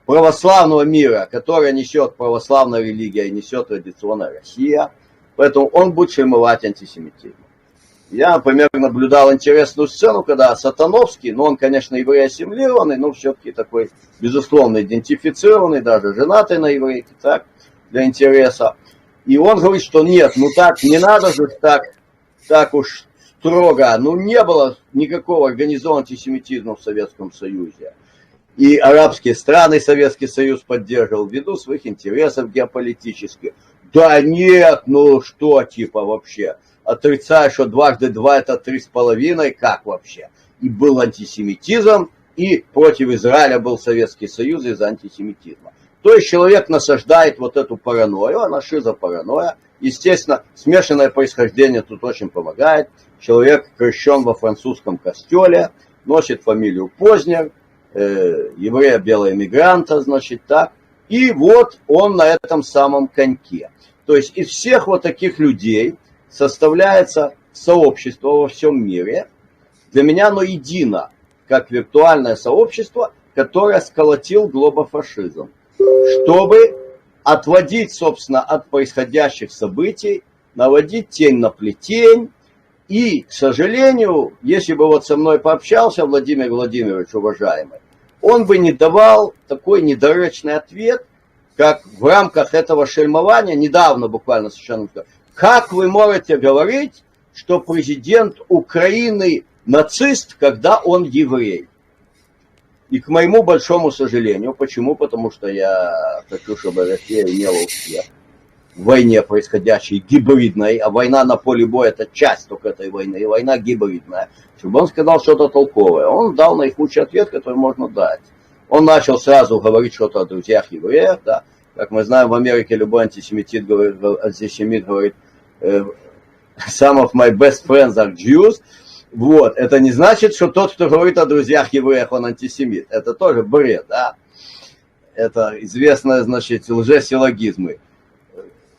православного мира, которые несет православная религия и несет традиционная Россия. Поэтому он будет шельмовать антисемитизм. Я, например, наблюдал интересную сцену, когда Сатановский, он, конечно, еврей ассимилированный, но все-таки такой, безусловно, идентифицированный, даже женатый на еврейке, так, для интереса. И он говорит, что нет, так, не надо же так уж строго, не было никакого организованного антисемитизма в Советском Союзе. И арабские страны Советский Союз поддерживал ввиду своих интересов геополитических. Да нет, что типа вообще? Отрицаю, что 2 × 2 это 3,5, как вообще? И был антисемитизм, и против Израиля был Советский Союз из-за антисемитизма. То есть человек насаждает вот эту паранойю, она шизопаранойя. Естественно, смешанное происхождение тут очень помогает. Человек крещен во французском костеле, носит фамилию Познер, еврея белого эмигранта, значит так. И вот он на этом самом коньке. То есть из всех вот таких людей составляется сообщество во всем мире. Для меня оно едино, как виртуальное сообщество, которое сколотил глобофашизм, чтобы отводить, собственно, от происходящих событий, наводить тень на плетень. И, к сожалению, если бы вот со мной пообщался Владимир Владимирович, уважаемый, он бы не давал такой недоречный ответ, как в рамках этого шельмования, недавно буквально совершенно сказал, как вы можете говорить, что президент Украины нацист, когда он еврей? И к моему большому сожалению, почему? Потому что я хочу, чтобы Россия имела успех в войне, происходящей гибридной, а война на поле боя это часть только этой войны, и война гибридная, чтобы он сказал что-то толковое. Он дал наихудший ответ, который можно дать. Он начал сразу говорить что-то о друзьях евреях, да. Как мы знаем, в Америке любой антисемит говорит some of my best friends are Jews. Вот, это не значит, что тот, кто говорит о друзьях евреях, он антисемит. Это тоже бред, да. Это известные, значит, лжесиллогизмы.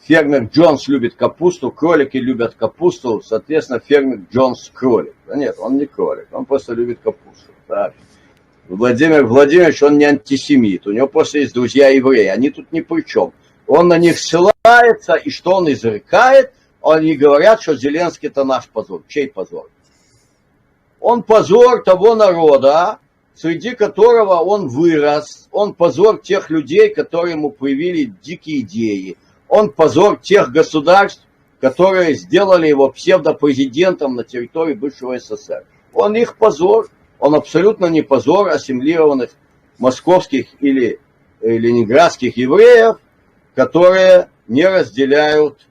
Фермер Джонс любит капусту, кролики любят капусту, соответственно, фермер Джонс кролик. Да нет, он не кролик, он просто любит капусту. Так. Владимир Владимирович, он не антисемит, у него просто есть друзья евреи, они тут ни при чем. Он на них ссылается, и что он изрекает, они говорят, что Зеленский это наш позор. Чей позор? Он позор того народа, среди которого он вырос, он позор тех людей, которые ему привили дикие идеи, он позор тех государств, которые сделали его псевдопрезидентом на территории бывшего СССР. Он их позор, он абсолютно не позор ассимилированных московских или ленинградских евреев, которые не разделяют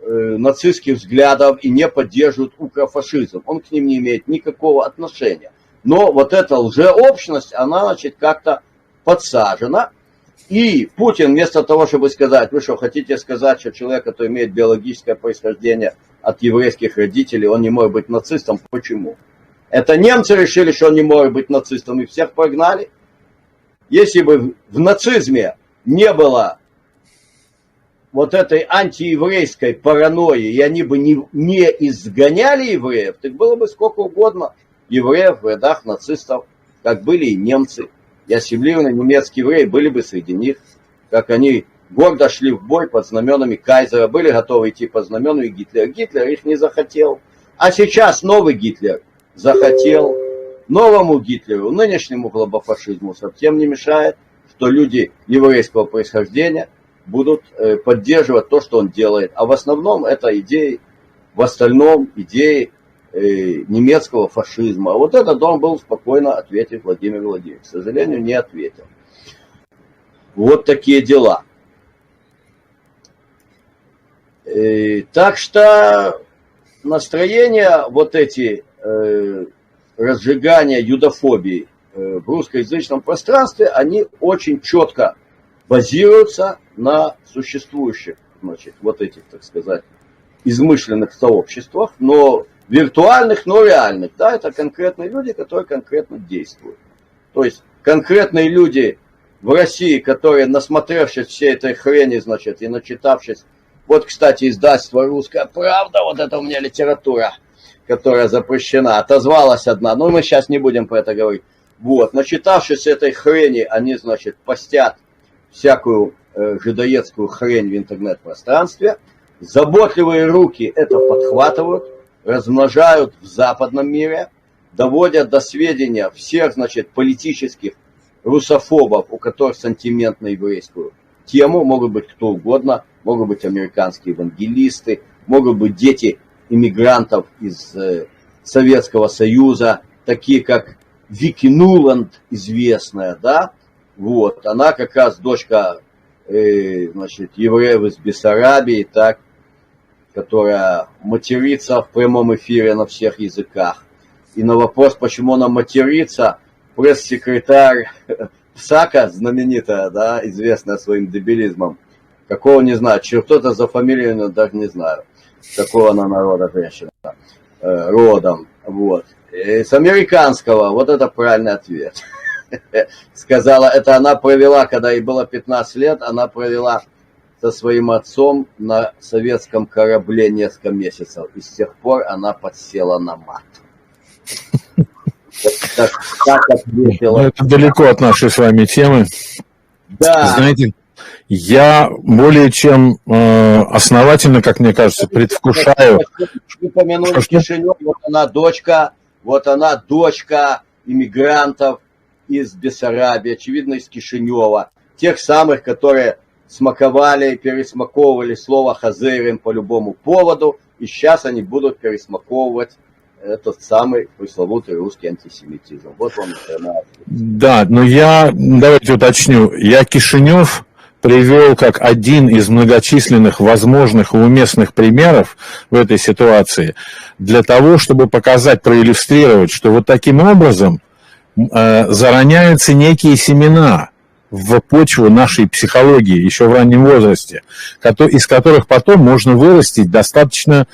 нацистских взглядов и не поддерживают укрофашизм. Он к ним не имеет никакого отношения. Но вот эта лжеобщность, она, значит, как-то подсажена. И Путин, вместо того, чтобы сказать, вы что, хотите сказать, что человек, который имеет биологическое происхождение от еврейских родителей, он не может быть нацистом? Почему? Это немцы решили, что он не может быть нацистом, и всех прогнали. Если бы в нацизме не было вот этой антиеврейской паранойи, и они бы не изгоняли евреев, так было бы сколько угодно евреев в рядах нацистов, как были и немцы. И ассимилированные немецкие евреи были бы среди них, как они гордо шли в бой под знаменами Кайзера, были готовы идти под знаменами Гитлера. Гитлер их не захотел. А сейчас новый Гитлер захотел. Новому Гитлеру, нынешнему глобофашизму совсем не мешает, что люди еврейского происхождения будут поддерживать то, что он делает. А в основном это идеи, в остальном идеи немецкого фашизма. А вот это должен был спокойно ответить Владимир Владимирович. К сожалению, не ответил. Вот такие дела. Так что настроения вот эти разжигания юдофобии в русскоязычном пространстве, они очень четко базируются на существующих, значит, вот этих, так сказать, измышленных сообществах, но виртуальных, но реальных. Да, это конкретные люди, которые конкретно действуют. То есть конкретные люди в России, которые, насмотревшись всей этой хрени, значит, и начитавшись, вот, кстати, издательство «Русская правда», вот это у меня литература, которая запрещена, отозвалась одна, но мы сейчас не будем про это говорить. Вот, начитавшись этой хрени, они, значит, постят всякую жидоедскую хрень в интернет-пространстве. Заботливые руки это подхватывают, размножают в западном мире, доводят до сведения всех, значит, политических русофобов, у которых сантимент на еврейскую тему, могут быть кто угодно, могут быть американские евангелисты, могут быть дети иммигрантов из Советского Союза, такие как Вики Нуланд, известная, да, вот, она как раз дочка, значит, евреев из Бессарабии, так, которая матерится в прямом эфире на всех языках. И на вопрос, почему она матерится, пресс-секретарь ПСАКа, знаменитая, да, известная своим дебилизмом, какого не знаю, кто-то за фамилию, даже не знаю, какого она народа женщина, родом, вот. И с американского, вот это правильный ответ. Сказала, это она провела, когда ей было 15 лет, она провела со своим отцом на советском корабле несколько месяцев. И с тех пор она подсела на мат. Это далеко от нашей с вами темы. Да. Знаете, я более чем основательно, как мне кажется, предвкушаю. Вы упомянули Кишинев, вот она дочка иммигрантов из Бессарабии, очевидно, из Кишинева. Тех самых, которые смаковали и пересмаковывали слово «хазерим» по любому поводу, и сейчас они будут пересмаковывать этот самый пресловутый русский антисемитизм. Вот он. Да, но давайте уточню, я Кишинев привел как один из многочисленных возможных и уместных примеров в этой ситуации для того, чтобы показать, проиллюстрировать, что вот таким образом зароняются некие семена в почву нашей психологии еще в раннем возрасте, из которых потом можно вырастить достаточно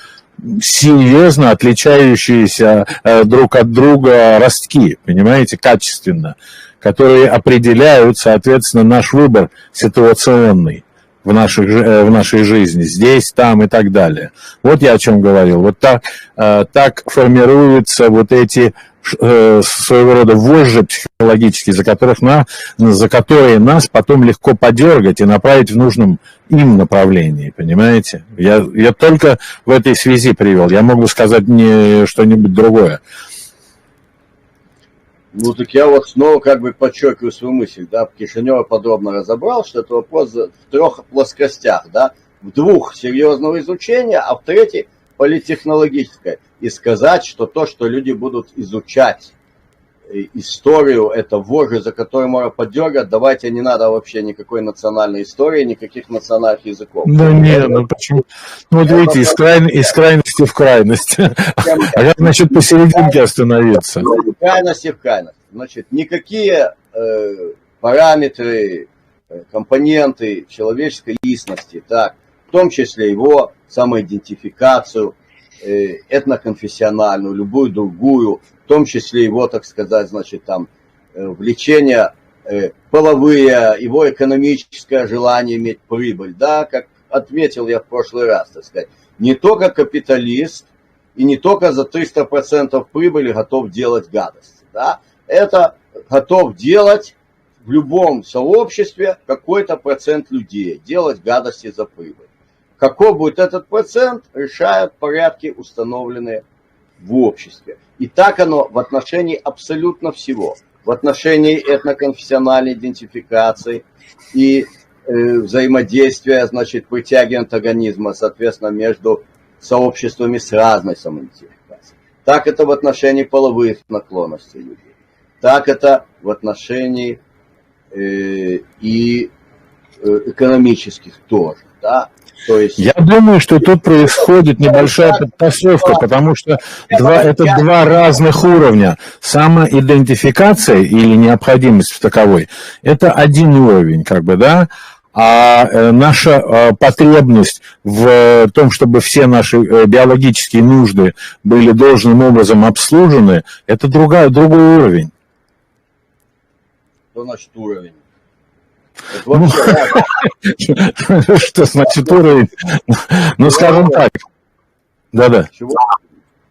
серьезно отличающиеся друг от друга ростки, понимаете, качественно, которые определяют, соответственно, наш выбор ситуационный в нашей жизни, здесь, там и так далее. Вот я о чем говорил. Вот так формируются вот эти своего рода вожжи психологические, за которые нас потом легко подергать и направить в нужном им направлении, понимаете? Я только в этой связи привел. Я могу сказать не что-нибудь другое. Ну, так я вот снова как бы подчеркиваю свою мысль, да, Кишинев подробно разобрал, что это вопрос в трех плоскостях, да, в двух серьезного изучения, а в третьей политтехнологическое. И сказать, что то, что люди будут изучать историю, это вожжи, за которые можно подергать, давайте не надо вообще никакой национальной истории, никаких национальных языков. Да нет, ну почему? Ну вот видите, из крайности в крайность. А как, значит, посерединке остановиться? Из крайности в крайность. Значит, никакие параметры, компоненты человеческой личности, так, в том числе его самоидентификацию, этноконфессиональную, любую другую, в том числе его, так сказать, значит, там, влечения половые, его экономическое желание иметь прибыль, да, как отметил я в прошлый раз, так сказать, не только капиталист и не только за 300% прибыли готов делать гадости, да, это готов делать в любом сообществе какой-то процент людей, делать гадости за прибыль. Каков будет этот процент, решают порядки, установленные в обществе. И так оно в отношении абсолютно всего. В отношении этноконфессиональной идентификации и взаимодействия, значит, притягивания антагонизма, соответственно, между сообществами с разной самоидентификацией. Так это в отношении половых наклонностей людей. Так это в отношении и экономических тоже, да. То есть... Я думаю, что тут происходит небольшая подтасовка, потому что это два разных уровня. Самоидентификация или необходимость в таковой – это один уровень, как бы, да, а наша потребность в том, чтобы все наши биологические нужды были должным образом обслужены, это другой уровень. Что значит уровень? Что значит уровень? Ну, скажем так. Да-да.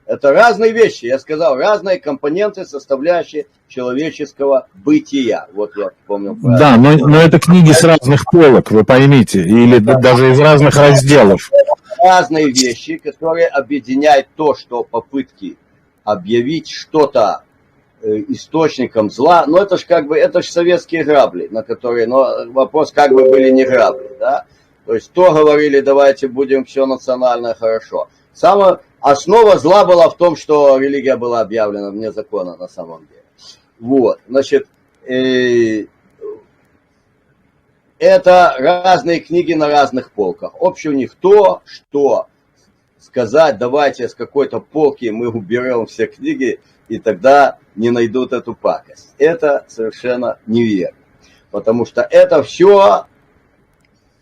Это разные вещи, я сказал, разные компоненты, составляющие человеческого бытия. Вот я помню. Да, но это книги с разных полок, вы поймите, или даже из разных разделов. Разные вещи, которые объединяют то, что попытки объявить что-то источником зла, но это же как бы, это же советские грабли, на которые, но вопрос как бы были не грабли, да, то есть то говорили, давайте будем все национальное хорошо. Самая основа зла была в том, что религия была объявлена вне закона на самом деле. Вот, значит, это разные книги на разных полках. Общее у них то, что сказать, давайте с какой-то полки мы уберем все книги, и тогда не найдут эту пакость. Это совершенно неверно. Потому что это все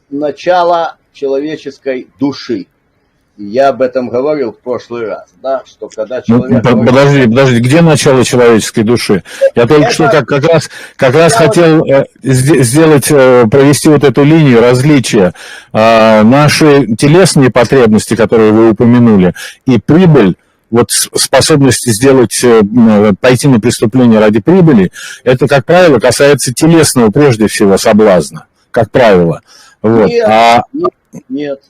начало человеческой души. И я об этом говорил в прошлый раз, да, что когда человек... Подожди, где начало человеческой души? Я только что как раз хотел провести вот эту линию различия. Наши телесные потребности, которые вы упомянули, и прибыль, вот способность пойти на преступление ради прибыли, это, как правило, касается телесного прежде всего соблазна, как правило. Вот. Нет.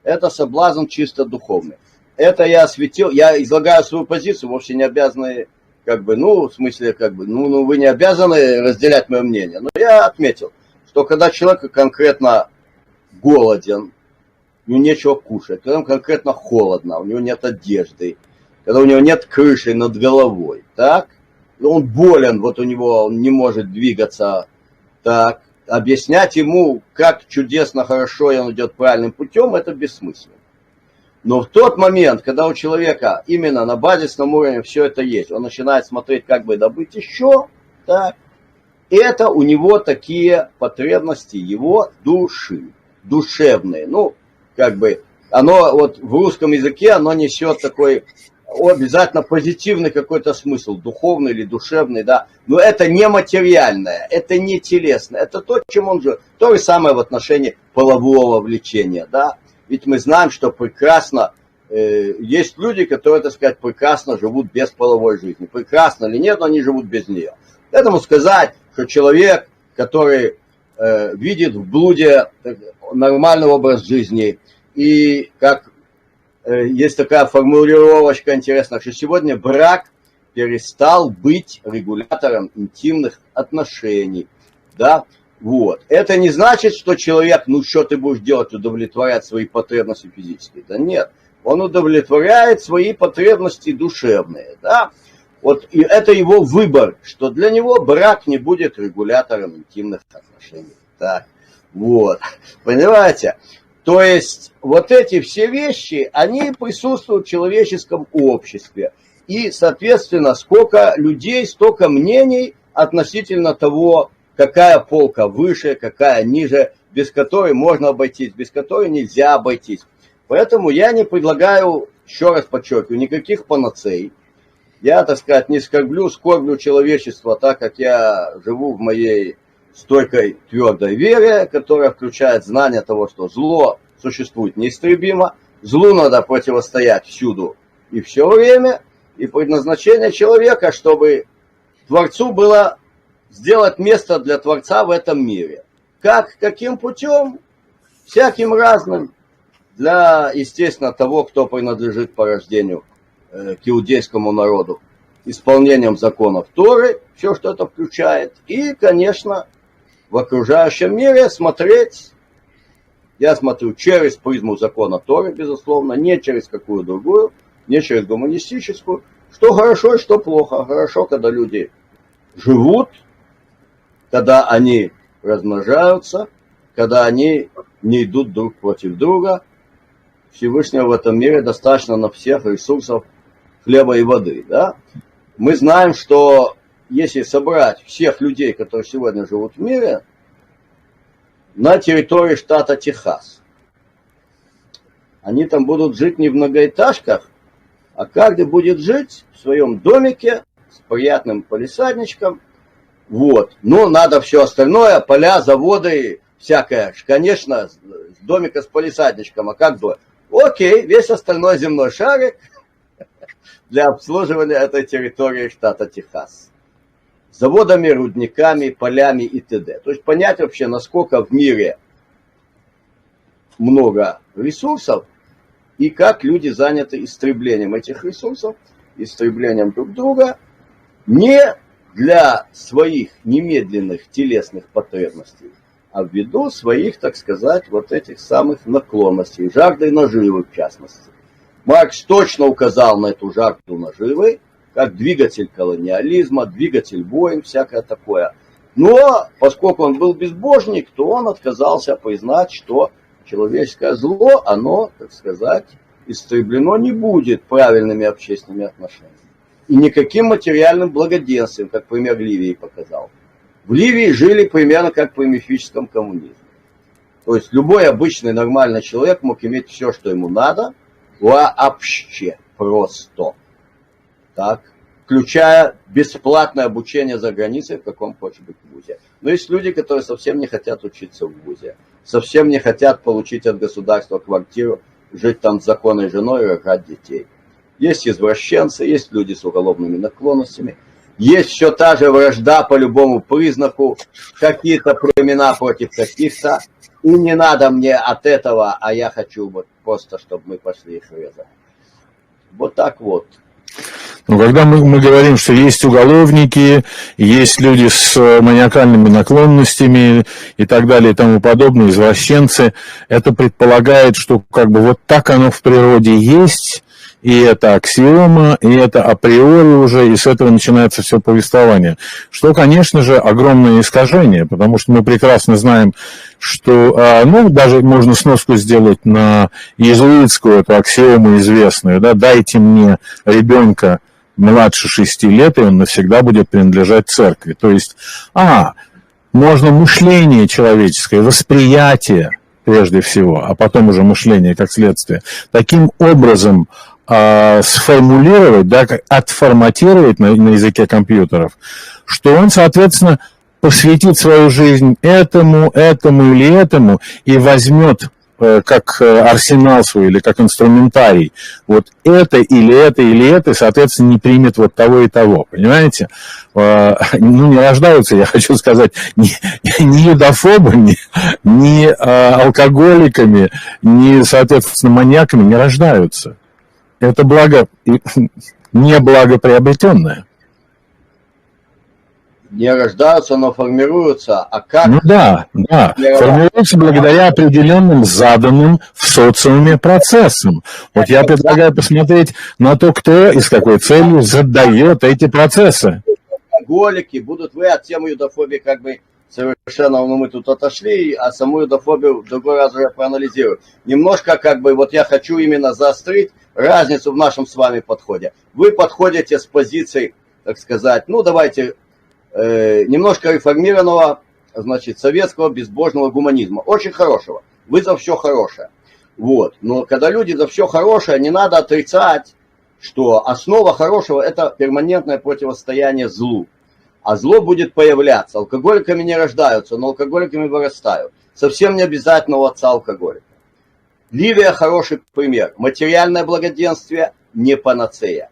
Это соблазн чисто духовный. Это я осветил, я излагаю свою позицию, вовсе не обязаны, как бы, ну, в смысле, как бы, ну, вы не обязаны разделять мое мнение. Но я отметил, что когда человек конкретно голоден, у него нечего кушать, когда ему конкретно холодно, у него нет одежды, когда у него нет крыши над головой, так, он болен, вот у него он не может двигаться, так, объяснять ему, как чудесно, хорошо, и он идет правильным путем, это бессмысленно. Но в тот момент, когда у человека именно на базисном уровне все это есть, он начинает смотреть, как бы добыть еще, так, это у него такие потребности его души, душевные. Ну, как бы, оно вот в русском языке, оно несет такой обязательно позитивный какой-то смысл, духовный или душевный, да, но это не материальное, это не телесное, это то, чем он живет. То же самое в отношении полового влечения, да, ведь мы знаем, что прекрасно, есть люди, которые, так сказать, прекрасно живут без половой жизни, прекрасно или нет, но они живут без нее. Поэтому сказать, что человек, который видит в блуде нормальный образ жизни, и как есть такая формулировочка интересная, что сегодня брак перестал быть регулятором интимных отношений, да, вот. Это не значит, что человек, ну что ты будешь делать, удовлетворять свои потребности физические, да нет, он удовлетворяет свои потребности душевные, да, вот, и это его выбор, что для него брак не будет регулятором интимных отношений, так, вот, понимаете? То есть вот эти все вещи, они присутствуют в человеческом обществе. И, соответственно, сколько людей, столько мнений относительно того, какая полка выше, какая ниже, без которой можно обойтись, без которой нельзя обойтись. Поэтому я не предлагаю, еще раз подчеркиваю, никаких панацей. Я, так сказать, не скорблю человечество, так как я живу в моей стойкой твердой вере, которая включает знание того, что зло существует неистребимо, злу надо противостоять всюду и все время, и предназначение человека, чтобы Творцу было сделать место для Творца в этом мире. Каким путем? Всяким разным. Для, естественно, того, кто принадлежит по рождению к иудейскому народу, исполнением законов Торы, все, что это включает, и, конечно, в окружающем мире смотреть, я смотрю через призму закона Торы, безусловно, не через какую другую, не через гуманистическую, что хорошо и что плохо. Хорошо, когда люди живут, когда они размножаются, когда они не идут друг против друга. Всевышнего в этом мире достаточно на всех ресурсов хлеба и воды. Да? Мы знаем, что если собрать всех людей, которые сегодня живут в мире, на территории штата Техас, они там будут жить не в многоэтажках, а каждый будет жить в своем домике с приятным палисадничком. Вот. Но надо все остальное, поля, заводы, всякое. Конечно, домика с палисадничком, а как домик? Окей, весь остальной земной шарик для обслуживания этой территории штата Техас. Заводами, рудниками, полями и т.д. То есть понять вообще, насколько в мире много ресурсов и как люди заняты истреблением этих ресурсов, истреблением друг друга, не для своих немедленных телесных потребностей, а ввиду своих, так сказать, вот этих самых наклонностей, жажды наживы в частности. Маркс точно указал на эту жажду наживы, как двигатель колониализма, двигатель войн, всякое такое. Но поскольку он был безбожник, то он отказался признать, что человеческое зло, оно, так сказать, истреблено не будет правильными общественными отношениями. И никаким материальным благоденствием, как пример Ливии показал. В Ливии жили примерно как при мифическом коммунизме. То есть любой обычный нормальный человек мог иметь все, что ему надо, вообще просто. Так, включая бесплатное обучение за границей в каком хочешь быть вузе. Но есть люди, которые совсем не хотят учиться в вузе, совсем не хотят получить от государства квартиру, жить там с законной женой и рожать детей. Есть извращенцы, есть люди с уголовными наклонностями, есть все та же вражда по любому признаку, какие-то племена против каких-то, и не надо мне от этого, а я хочу вот просто, чтобы мы пошли их резать. Вот так вот. Но когда мы говорим, что есть уголовники, есть люди с маниакальными наклонностями и так далее и тому подобное, извращенцы, это предполагает, что как бы вот так оно в природе есть, и это аксиома, и это априори уже, и с этого начинается все повествование. Что, конечно же, огромное искажение, потому что мы прекрасно знаем, что, ну, даже можно сноску сделать на иезуитскую эту аксиому известную, да, дайте мне ребенка младше 6 лет, и он навсегда будет принадлежать церкви. То есть, можно мышление человеческое, восприятие, прежде всего, а потом уже мышление как следствие, таким образом сформулировать, да, отформатировать на языке компьютеров, что он, соответственно, посвятит свою жизнь этому или этому и возьмет как арсенал свой или как инструментарий вот это или это или это, и, соответственно, не примет вот того и того, понимаете? Ну, не рождаются, я хочу сказать, ни юдофобами, ни алкоголиками, ни, соответственно, маньяками не рождаются. Это благо, не благоприобретенное. Не рождаются, но формируются. А как? Ну да. Формируются благодаря определенным заданным в социуме процессам. Вот я предлагаю посмотреть на то, кто и с какой целью задает эти процессы. Алкоголики будут вы от темы юдофобии как бы совершенно, мы тут отошли, а саму юдофобию в другой раз уже проанализирую. Немножко как бы вот я хочу именно заострить разницу в нашем с вами подходе. Вы подходите с позиции, так сказать, ну давайте, немножко реформированного, значит, советского безбожного гуманизма. Очень хорошего. Вы за все хорошее. Вот. Но когда люди за все хорошее, не надо отрицать, что основа хорошего – это перманентное противостояние злу. А зло будет появляться. Алкоголиками не рождаются, но алкоголиками вырастают. Совсем не обязательно у отца алкоголика. Ливия хороший пример. Материальное благоденствие не панацея.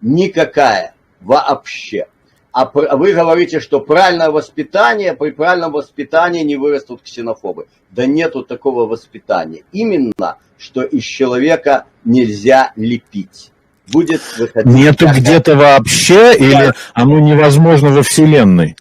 Никакая. Вообще. А вы говорите, что правильное воспитание, при правильном воспитании не вырастут ксенофобы. Да нету такого воспитания. Именно, что из человека нельзя лепить. Будет выходить. Нету где-то вообще, или оно невозможно во Вселенной?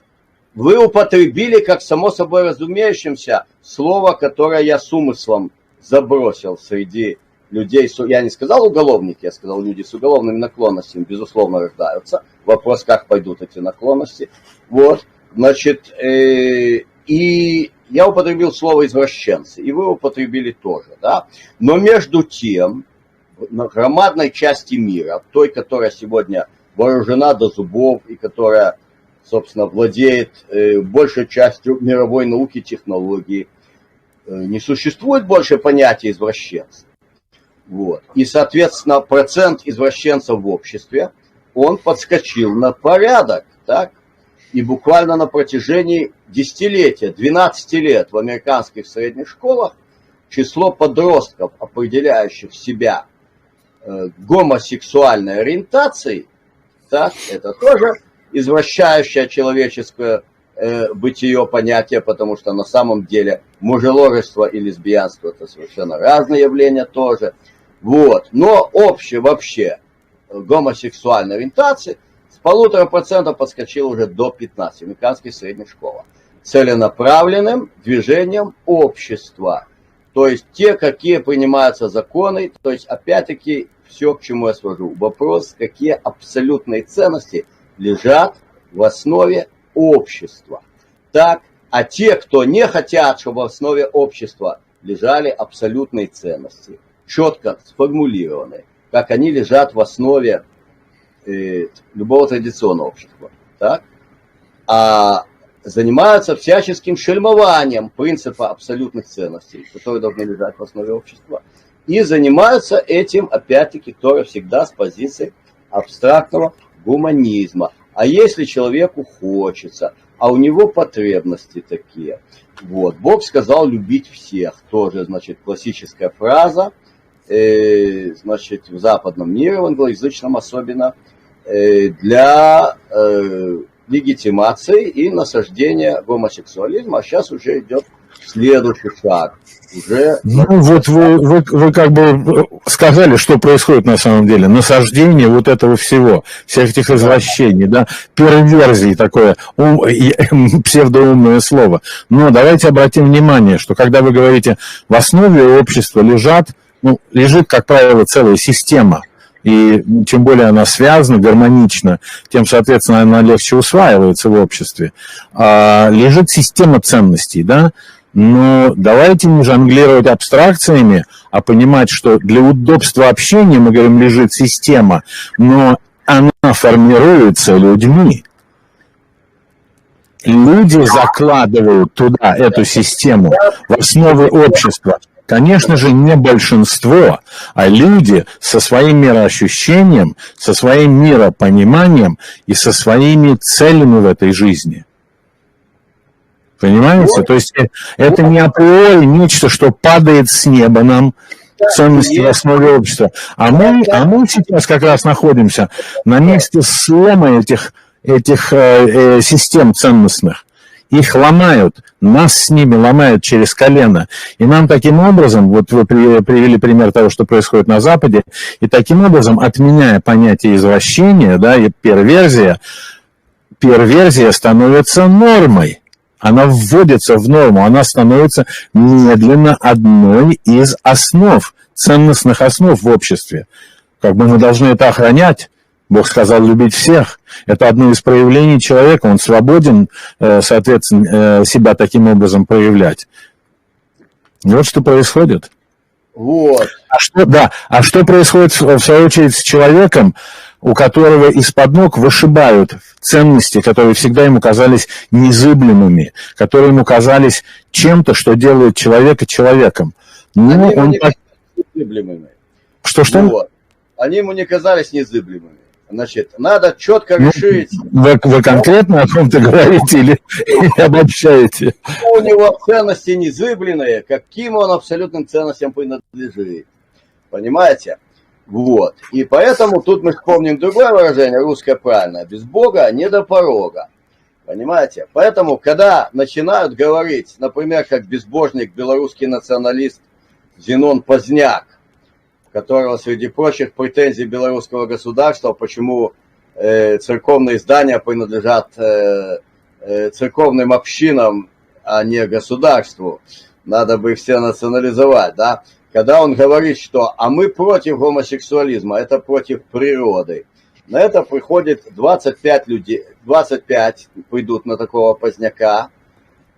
Вы употребили, как само собой разумеющимся, слово, которое я с умыслом забросил среди людей. Я не сказал уголовники, я сказал люди с уголовными наклонностями, безусловно, рождаются. Вопрос, как пойдут эти наклонности. Вот, значит, и я употребил слово извращенцы, и вы употребили тоже, да? Но между тем, на громадной части мира, той, которая сегодня вооружена до зубов и которая, собственно, владеет большей частью мировой науки и технологий, не существует больше понятия извращенцев. Вот. И, соответственно, процент извращенцев в обществе, он подскочил на порядок, так? И буквально на протяжении десятилетия, 12 лет в американских средних школах число подростков, определяющих себя гомосексуальной ориентацией, так, это тоже извращающее человеческое бытие понятие, потому что на самом деле мужеложество и лесбиянство это совершенно разные явления тоже. Вот. Но общее вообще гомосексуальной ориентации с 1,5% подскочил уже до 15% в американских средних школах. Целенаправленным движением общества. То есть те, какие принимаются законы, то есть опять-таки все, к чему я свожу. Вопрос, какие абсолютные ценности лежат в основе общества. Так, а те, кто не хотят, чтобы в основе общества лежали абсолютные ценности, четко сформулированы, как они лежат в основе любого традиционного общества, так, а занимаются всяческим шельмованием принципа абсолютных ценностей, которые должны лежать в основе общества, и занимаются этим, опять-таки, тоже всегда с позиции абстрактного гуманизма. А если человеку хочется, а у него потребности такие, вот, Бог сказал любить всех, тоже, значит, классическая фраза, значит, в западном мире, в англоязычном особенно, для легитимации и насаждения гомосексуализма, а сейчас уже идет следующий шаг. Уже... Ну вот вы как бы сказали, что происходит на самом деле. Насаждение вот этого всего, всех этих извращений, да, перверзий, такое псевдоумное слово. Но давайте обратим внимание, что когда вы говорите, в основе общества лежит, как правило, целая система. И чем более она связана, гармонична, тем, соответственно, она легче усваивается в обществе. Лежит система ценностей, да? Но давайте не жонглировать абстракциями, а понимать, что для удобства общения, мы говорим, лежит система, но она формируется людьми. Люди закладывают туда эту систему в основы общества. Конечно же, не большинство, а люди со своим мироощущением, со своим миропониманием и со своими целями в этой жизни. Понимаете? То есть это не априори нечто, что падает с неба нам, ценности в основе общества. А мы сейчас как раз находимся на месте слома этих систем ценностных. Их ломают, нас с ними ломают через колено. И нам таким образом, вот вы привели пример того, что происходит на Западе, и таким образом, отменяя понятие извращения, да, и перверзия становится нормой. Она вводится в норму, она становится медленно одной из основ, ценностных основ в обществе. Как бы мы должны это охранять. Бог сказал любить всех. Это одно из проявлений человека. Он свободен, соответственно, себя таким образом проявлять. И вот что происходит. Вот. А что происходит, в свою очередь, с человеком, у которого из-под ног вышибают ценности, которые всегда ему казались незыблемыми, которые ему казались чем-то, что делает человека человеком. Но он не казались незыблемыми. Что? Вот. Они ему не казались незыблемыми. Значит, надо четко решить... Вы конкретно о ком-то говорите или обобщаете? У него ценности незыблемые, каким он абсолютным ценностям принадлежит. Понимаете? Вот. И поэтому тут мы вспомним другое выражение, русское правильное. Без Бога не до порога. Понимаете? Поэтому, когда начинают говорить, например, как безбожник, белорусский националист Зенон Поздняк, которого, среди прочих претензий белорусского государства, почему церковные здания принадлежат церковным общинам, а не государству. Надо бы их все национализовать, да? Когда он говорит, что «а мы против гомосексуализма, это против природы». На это приходит 25 людей, 25 придут на такого Поздняка,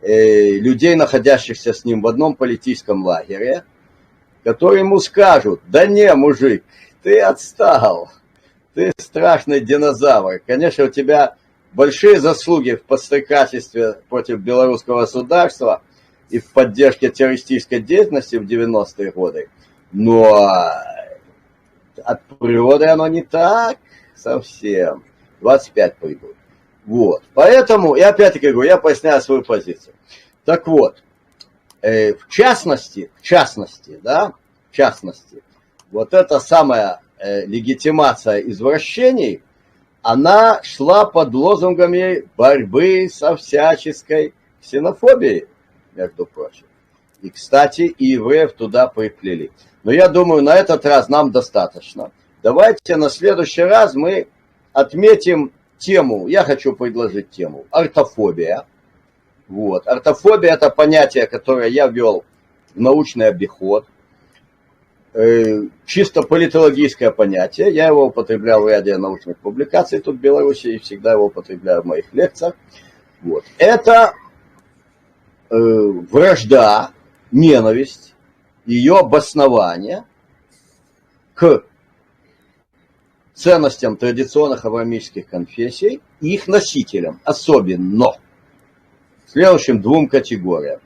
людей, находящихся с ним в одном политическом лагере, которые ему скажут: да не, мужик, ты отстал, ты страшный динозавр. Конечно, у тебя большие заслуги в подстрекательстве против белорусского государства и в поддержке террористической деятельности в 90-е годы, но от природы оно не так совсем. 25 придут. Вот. Поэтому, и опять-таки говорю, я поясняю свою позицию. Так вот, в частности, вот эта самая легитимация извращений, она шла под лозунгами борьбы со всяческой ксенофобией, между прочим. И, кстати, и евреев туда приплели. Но я думаю, на этот раз нам достаточно. Давайте на следующий раз мы отметим тему, я хочу предложить тему ортофобия. Вот. Ортофобия — это понятие, которое я ввел в научный обиход. Чисто политологическое понятие. Я его употреблял в ряде научных публикаций тут в Беларуси и всегда его употребляю в моих лекциях. Вот. Это вражда, ненависть, ее обоснование к ценностям традиционных авраамических конфессий и их носителям, особенно следующим двум категориям.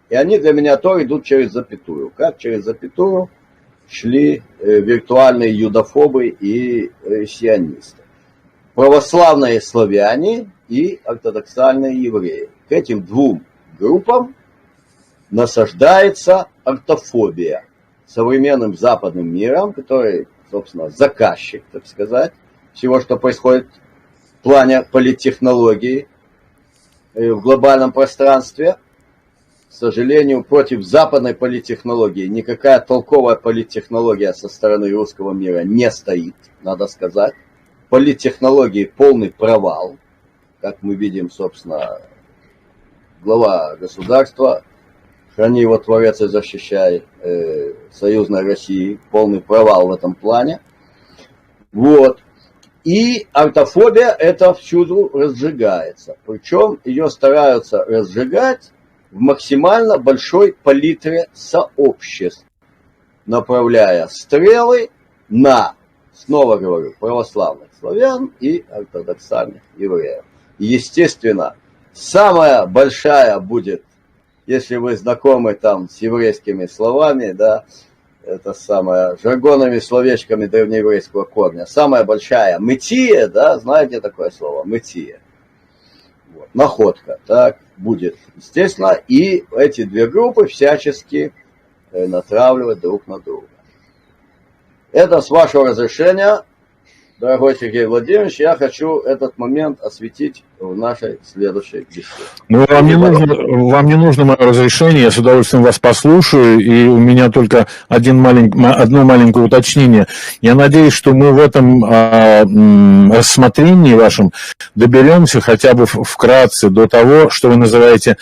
И они для меня тоже идут через запятую. Как через запятую шли виртуальные юдофобы и сионисты. Православные славяне и ортодоксальные евреи. К этим двум группам насаждается ортофобия современным западным миром, который, собственно, заказчик, так сказать, всего, что происходит в плане политтехнологии в глобальном пространстве. К сожалению, против западной политтехнологии никакая толковая политтехнология со стороны русского мира не стоит, надо сказать. Политтехнологии полный провал, как мы видим, собственно, глава государства, храни его Творец и защищай, союзной России, полный провал в этом плане. Вот. И ортофобия это всюду разжигается. Причем ее стараются разжигать в максимально большой палитре сообществ, направляя стрелы на, снова говорю, православных славян и ортодоксальных евреев. И, естественно, самая большая будет, если вы знакомы там с еврейскими словами, да, это самое, жаргонными словечками древнееврейского корня, самая большая мытия, да, знаете такое слово, мытия, вот, находка, так, будет, естественно, и эти две группы всячески натравливать друг на друга. Это с вашего разрешения, дорогой Сергей Владимирович, я хочу этот момент осветить в нашей следующей беседе. Ну, вам не нужно мое разрешение, я с удовольствием вас послушаю, и у меня только одно маленькое уточнение. Я надеюсь, что мы в этом рассмотрении вашем доберемся хотя бы вкратце до того, что вы называете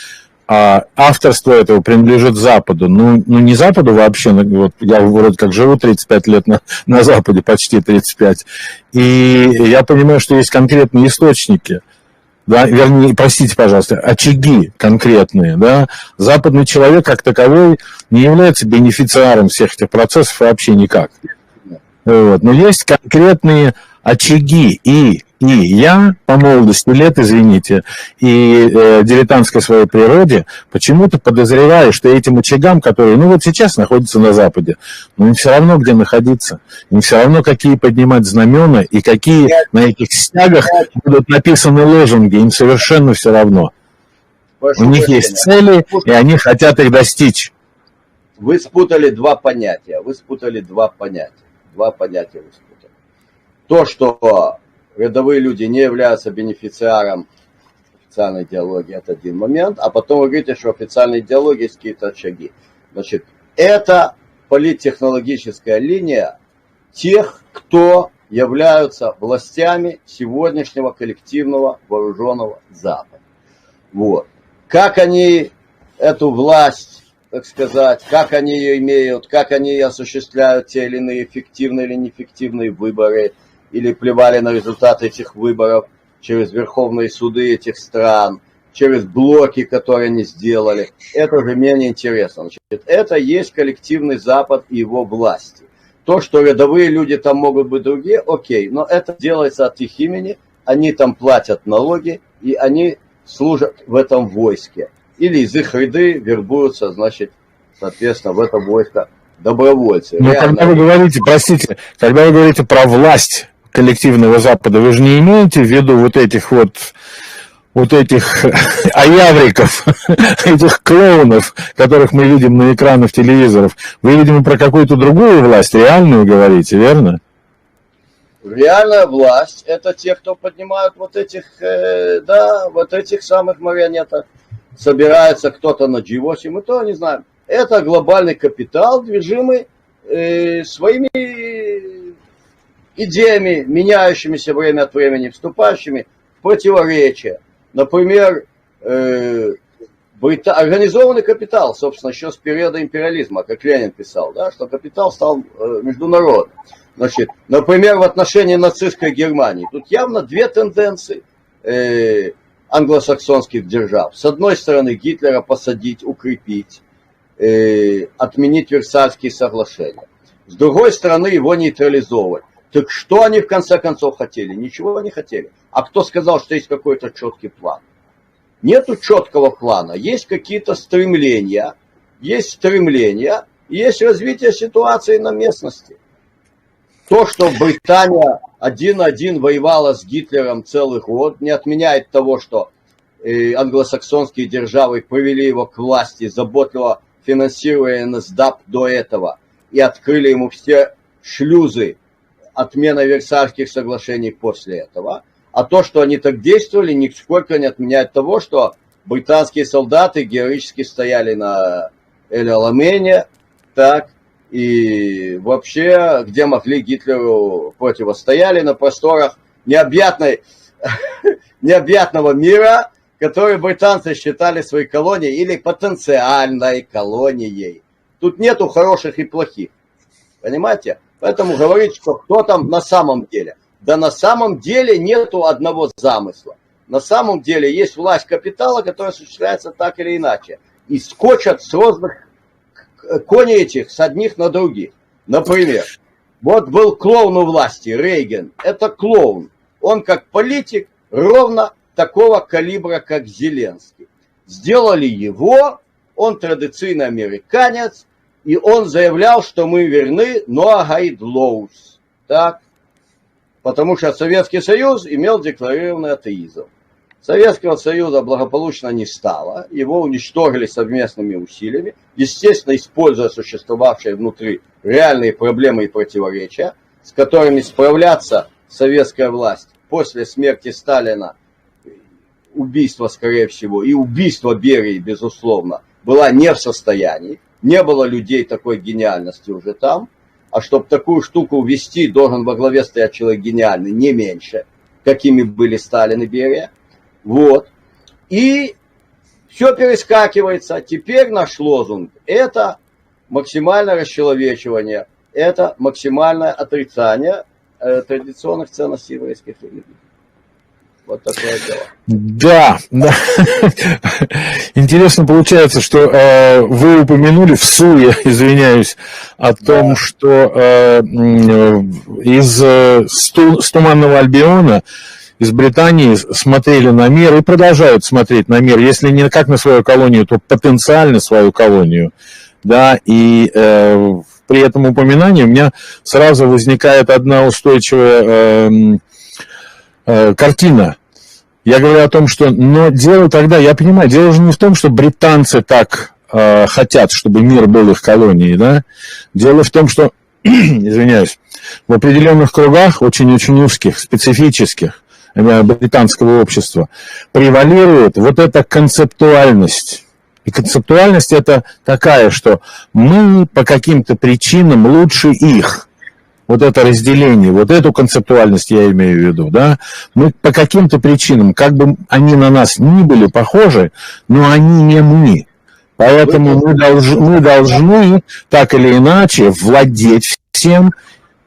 авторство этого принадлежит Западу. Ну, не Западу вообще, вот я вроде как живу 35 лет на Западе, почти 35, и я понимаю, что есть конкретные источники, да, вернее, простите, пожалуйста, очаги конкретные, да. Западный человек как таковой не является бенефициаром всех этих процессов вообще никак. Вот. Но есть конкретные очаги, и я по молодости лет, извините, и дилетантской своей природе почему-то подозреваю, что этим очагам, которые, ну вот сейчас находятся на Западе, но им все равно где находиться, им все равно какие поднимать знамена и какие на этих стягах будут написаны лозунги, им совершенно все равно. У них есть цели, и они хотят их достичь. Вы спутали два понятия. Два понятия вы спутали. То, что рядовые люди не являются бенефициаром официальной идеологии, это один момент. А потом вы говорите, что официальной идеологии есть какие-то очаги. Значит, это политтехнологическая линия тех, кто являются властями сегодняшнего коллективного вооруженного Запада. Вот. Как они эту власть, так сказать, как они ее имеют, как они осуществляют те или иные эффективные или неэффективные выборы, или плевали на результаты этих выборов через верховные суды этих стран, через блоки, которые они сделали, это уже менее интересно. Значит, это есть коллективный Запад и его власти. То, что рядовые люди там могут быть другие, окей, но это делается от их имени, они там платят налоги, и они служат в этом войске. Или из их ряды вербуются, значит, соответственно, в это войско добровольцы. Но когда вы говорите, простите, когда вы говорите про власть коллективного Запада, вы же не имеете в виду вот этих аявриков, этих клоунов, которых мы видим на экранах телевизоров. Вы, видимо, про какую-то другую власть, реальную говорите, верно? Реальная власть – это те, кто поднимают вот этих, вот этих самых марионеток. Собирается кто-то на G8, мы то не знаем. Это глобальный капитал, движимый своими идеями, меняющимися время от времени, вступающими в противоречия. Например, организованный капитал, собственно, еще с периода империализма, как Ленин писал, да, что капитал стал международным. Значит, например, в отношении нацистской Германии. Тут явно две тенденции англосаксонских держав. С одной стороны, Гитлера посадить, укрепить, отменить Версальские соглашения. С другой стороны, его нейтрализовывать. Так что они в конце концов хотели? Ничего не хотели. А кто сказал, что есть какой-то четкий план? Нету четкого плана. Есть какие-то стремления. Есть развитие ситуации на местности. То, что Британия один на один воевала с Гитлером целый год, не отменяет того, что англосаксонские державы привели его к власти, заботливо финансируя НСДАП до этого, и открыли ему все шлюзы отмены Версальских соглашений после этого. А то, что они так действовали, нисколько не отменяет того, что британские солдаты героически стояли на Эль-Аламейне, так, и вообще, где могли Гитлеру противостояли на просторах необъятного мира, который британцы считали своей колонией или потенциальной колонией. Тут нету хороших и плохих, понимаете? Поэтому говорить, что кто там на самом деле. Да на самом деле нету одного замысла. На самом деле есть власть капитала, которая осуществляется так или иначе. И скочат с разных коней этих с одних на других. Например, вот был клоун у власти, Рейган. Это клоун. Он как политик ровно такого калибра, как Зеленский. Сделали его, он традиционный американец, и он заявлял, что мы верны no guide laws. Так? Потому что Советский Союз имел декларированный атеизм. Советского Союза благополучно не стало, его уничтожили совместными усилиями, естественно, используя существовавшие внутри реальные проблемы и противоречия, с которыми справляться советская власть после смерти Сталина, убийства, скорее всего, и убийства Берии, безусловно, была не в состоянии, не было людей такой гениальности уже там, а чтобы такую штуку ввести, должен во главе стоять человек гениальный, не меньше, какими были Сталин и Берия. Вот. И все перескакивается. Теперь наш лозунг – это максимальное расчеловечивание, это максимальное отрицание традиционных ценностей еврейских религий. Вот такое дело. Да. Интересно получается, что вы упомянули в суе, извиняюсь, о том, что с Туманного Альбиона, из Британии смотрели на мир и продолжают смотреть на мир, если не как на свою колонию, то потенциально свою колонию. Да, и при этом упоминании у меня сразу возникает одна устойчивая картина. Я говорю о том, что, но дело тогда, я понимаю, дело же не в том, что британцы так хотят, чтобы мир был их колонией, да. Дело в том, что, извиняюсь, в определенных кругах, очень-очень узких, специфических, британского общества, превалирует вот эта концептуальность. И концептуальность это такая, что мы по каким-то причинам лучше их. Вот это разделение, вот эту концептуальность я имею в виду, да. Мы по каким-то причинам, как бы они на нас ни были похожи, но они не мы. Поэтому мы должны так или иначе владеть всем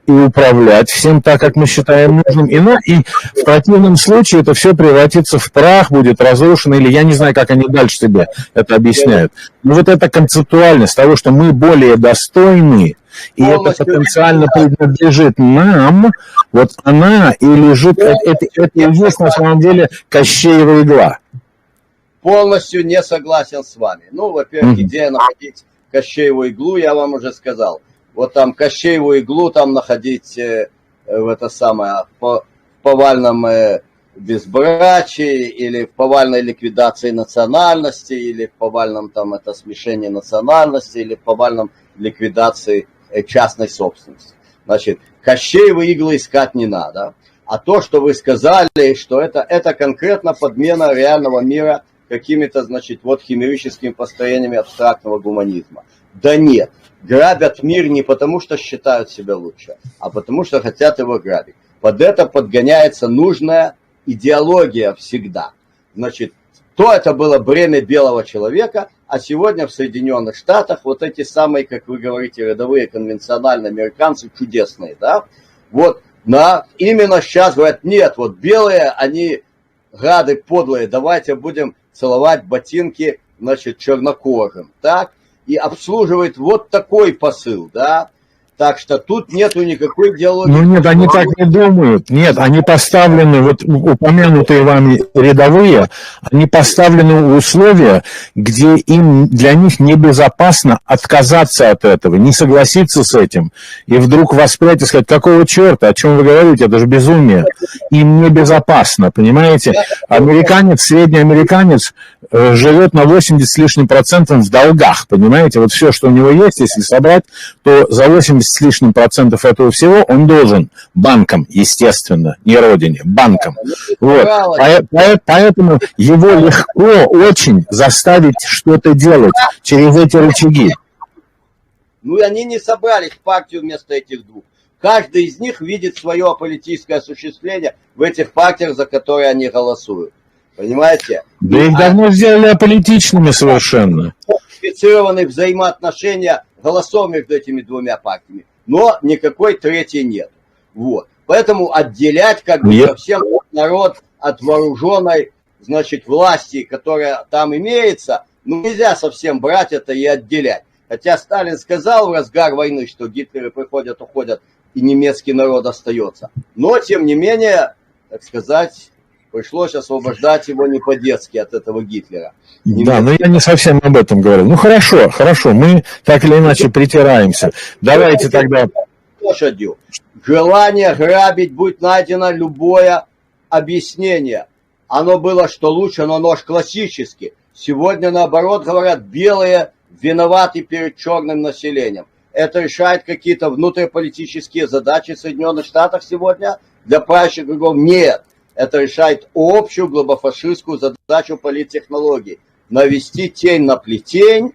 и управлять всем так, как мы считаем нужным, и в противном случае это все превратится в прах, будет разрушено, или я не знаю, как они дальше себе это объясняют. Но вот эта концептуальность того, что мы более достойны, и это потенциально принадлежит нам, вот она и лежит, это и есть на самом деле Кощеева игла. Полностью не согласен с вами. Ну, во-первых, идея находить Кощееву иглу, я вам уже сказал. Вот там Кощееву иглу там находить в это самое, в повальном безбрачии, или в повальной ликвидации национальности, или в повальном там это смешении национальности, или в повальном ликвидации частной собственности. Значит, Кощеевы иглы искать не надо. А то, что вы сказали, что это конкретно подмена реального мира какими-то, значит, вот химерическими построениями абстрактного гуманизма. Да нет, грабят мир не потому, что считают себя лучше, а потому, что хотят его грабить. Под это подгоняется нужная идеология всегда. Значит, то это было бремя белого человека, а сегодня в Соединенных Штатах вот эти самые, как вы говорите, рядовые конвенциональные американцы чудесные, да, вот именно сейчас говорят, нет, вот белые, они гады подлые, давайте будем целовать ботинки, значит, чернокожим, так, и обслуживает вот такой посыл, да. Так что тут нету никакой идеологии. Ну нет, они так не думают. Нет, они поставлены, вот упомянутые вами рядовые, они поставлены в условия, где для них небезопасно отказаться от этого, не согласиться с этим, и вдруг воспрять и сказать, какого черта, о чем вы говорите, это же безумие. Им небезопасно, понимаете? Американец, средний американец живет на 80 с лишним процентов в долгах, понимаете? Вот все, что у него есть, если собрать, то за 80 с лишним процентов этого всего он должен банкам, естественно, не родине, банкам. Вот. Поэтому его легко очень заставить что-то делать через эти рычаги. Ну и они не собрались в партию вместо этих двух. Каждый из них видит свое политическое осуществление в этих партиях, за которые они голосуют. Понимаете? Да их давно сделали аполитичными совершенно. Инфицированные взаимоотношения голосов между этими двумя партиями, но никакой третьей нет. Вот. Поэтому отделять как бы совсем народ от вооруженной, значит, власти, которая там имеется, ну нельзя совсем брать это и отделять. Хотя Сталин сказал в разгар войны, что Гитлеры приходят, уходят, и немецкий народ остается. Но, тем не менее, так сказать, пришлось освобождать его не по-детски от этого Гитлера. Да, но я не совсем об этом говорю. Ну хорошо, мы так или иначе притираемся. Давайте тогда... Лошадью. Желание грабить, будет найдено любое объяснение. Оно было, что лучше, но оно ж классически. Сегодня, наоборот, говорят, белые виноваты перед черным населением. Это решает какие-то внутриполитические задачи в Соединенных Штатах сегодня для правящих кругов? Нет. Это решает общую глобофашистскую задачу политтехнологий. Навести тень на плетень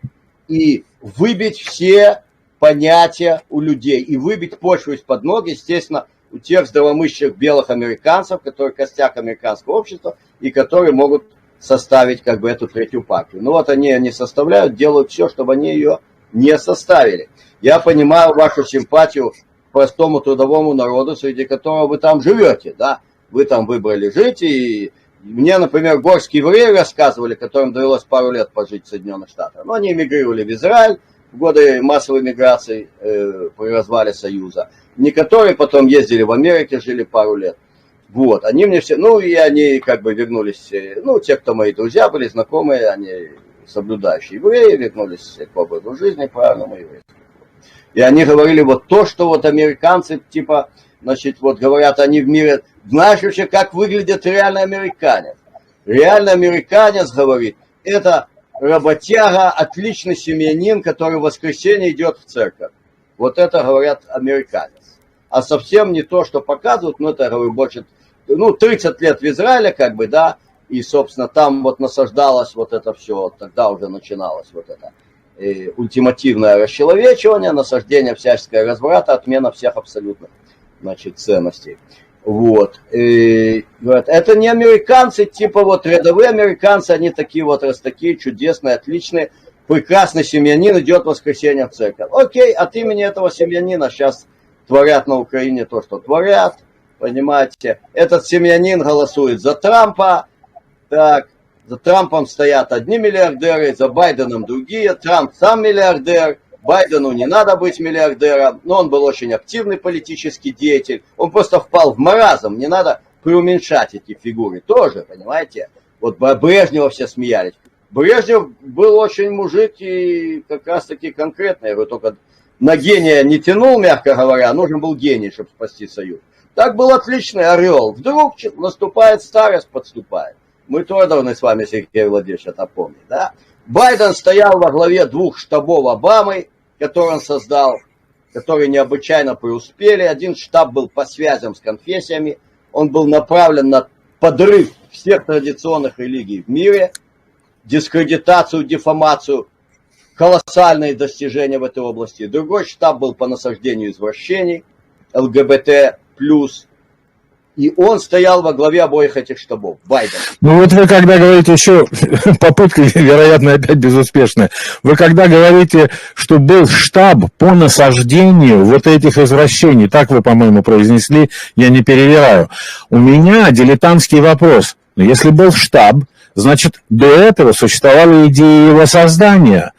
и выбить все понятия у людей. И выбить почву из-под ног, естественно, у тех здравомыслящих белых американцев, которые костяк американского общества, и которые могут составить как бы эту третью партию. Ну вот они не составляют, делают все, чтобы они ее не составили. Я понимаю вашу симпатию к простому трудовому народу, среди которого вы там живете, да. Вы там выбрали жить, и мне, например, горские евреи рассказывали, которым довелось пару лет пожить в Соединенных Штатах. Но они эмигрировали в Израиль в годы массовой миграции при развале Союза. Некоторые потом ездили в Америке, жили пару лет. Вот, они мне все, ну и они как бы вернулись, ну те, кто мои друзья были, знакомые, они соблюдающие евреи, вернулись к образу жизни правильному еврейскому. И они говорили вот то, что вот американцы типа, значит, вот говорят, они в мире... Знаешь вообще, как выглядит реальный американец? Реальный американец, говорит, это работяга, отличный семьянин, который в воскресенье идет в церковь. Вот это, говорят, американец. А совсем не то, что показывают, но это, говорю, больше, ну, 30 лет в Израиле, как бы, да, и, собственно, там вот насаждалось вот это все, тогда уже начиналось вот это ультимативное расчеловечивание, насаждение всяческого разврата, отмена всех абсолютных, значит, ценностей. Вот. И, говорят, это не американцы, типа вот рядовые американцы, они такие вот, раз такие чудесные, отличные, прекрасный семьянин идет в воскресенье в церковь. Окей, от имени этого семьянина сейчас творят на Украине то, что творят, понимаете. Этот семьянин голосует за Трампа, так, за Трампом стоят одни миллиардеры, за Байденом другие, Трамп сам миллиардер, Байдену не надо быть миллиардером, но он был очень активный политический деятель, он просто впал в маразм, не надо преуменьшать эти фигуры тоже, понимаете. Вот Брежнева все смеялись. Брежнев был очень мужик и как раз таки конкретно, я говорю, только на гения не тянул, мягко говоря, нужен был гений, чтобы спасти Союз. Так был отличный орел. Вдруг наступает старость, подступает. Мы тоже должны с вами, Сергей Владимирович, это помнить, да? Байден стоял во главе 2 штабов Обамы, которые он создал, которые необычайно преуспели. Один штаб был по связям с конфессиями, он был направлен на подрыв всех традиционных религий в мире, дискредитацию, дефамацию, колоссальные достижения в этой области. Другой штаб был по насаждению извращений, ЛГБТ+, и он стоял во главе обоих этих штабов, Байден. Ну вот вы когда говорите еще, попытка, вероятно, опять безуспешная, вы когда говорите, что был штаб по насаждению вот этих извращений, так вы, по-моему, произнесли, я не перевираю. У меня дилетантский вопрос. Если был штаб, значит, до этого существовала идея его создания.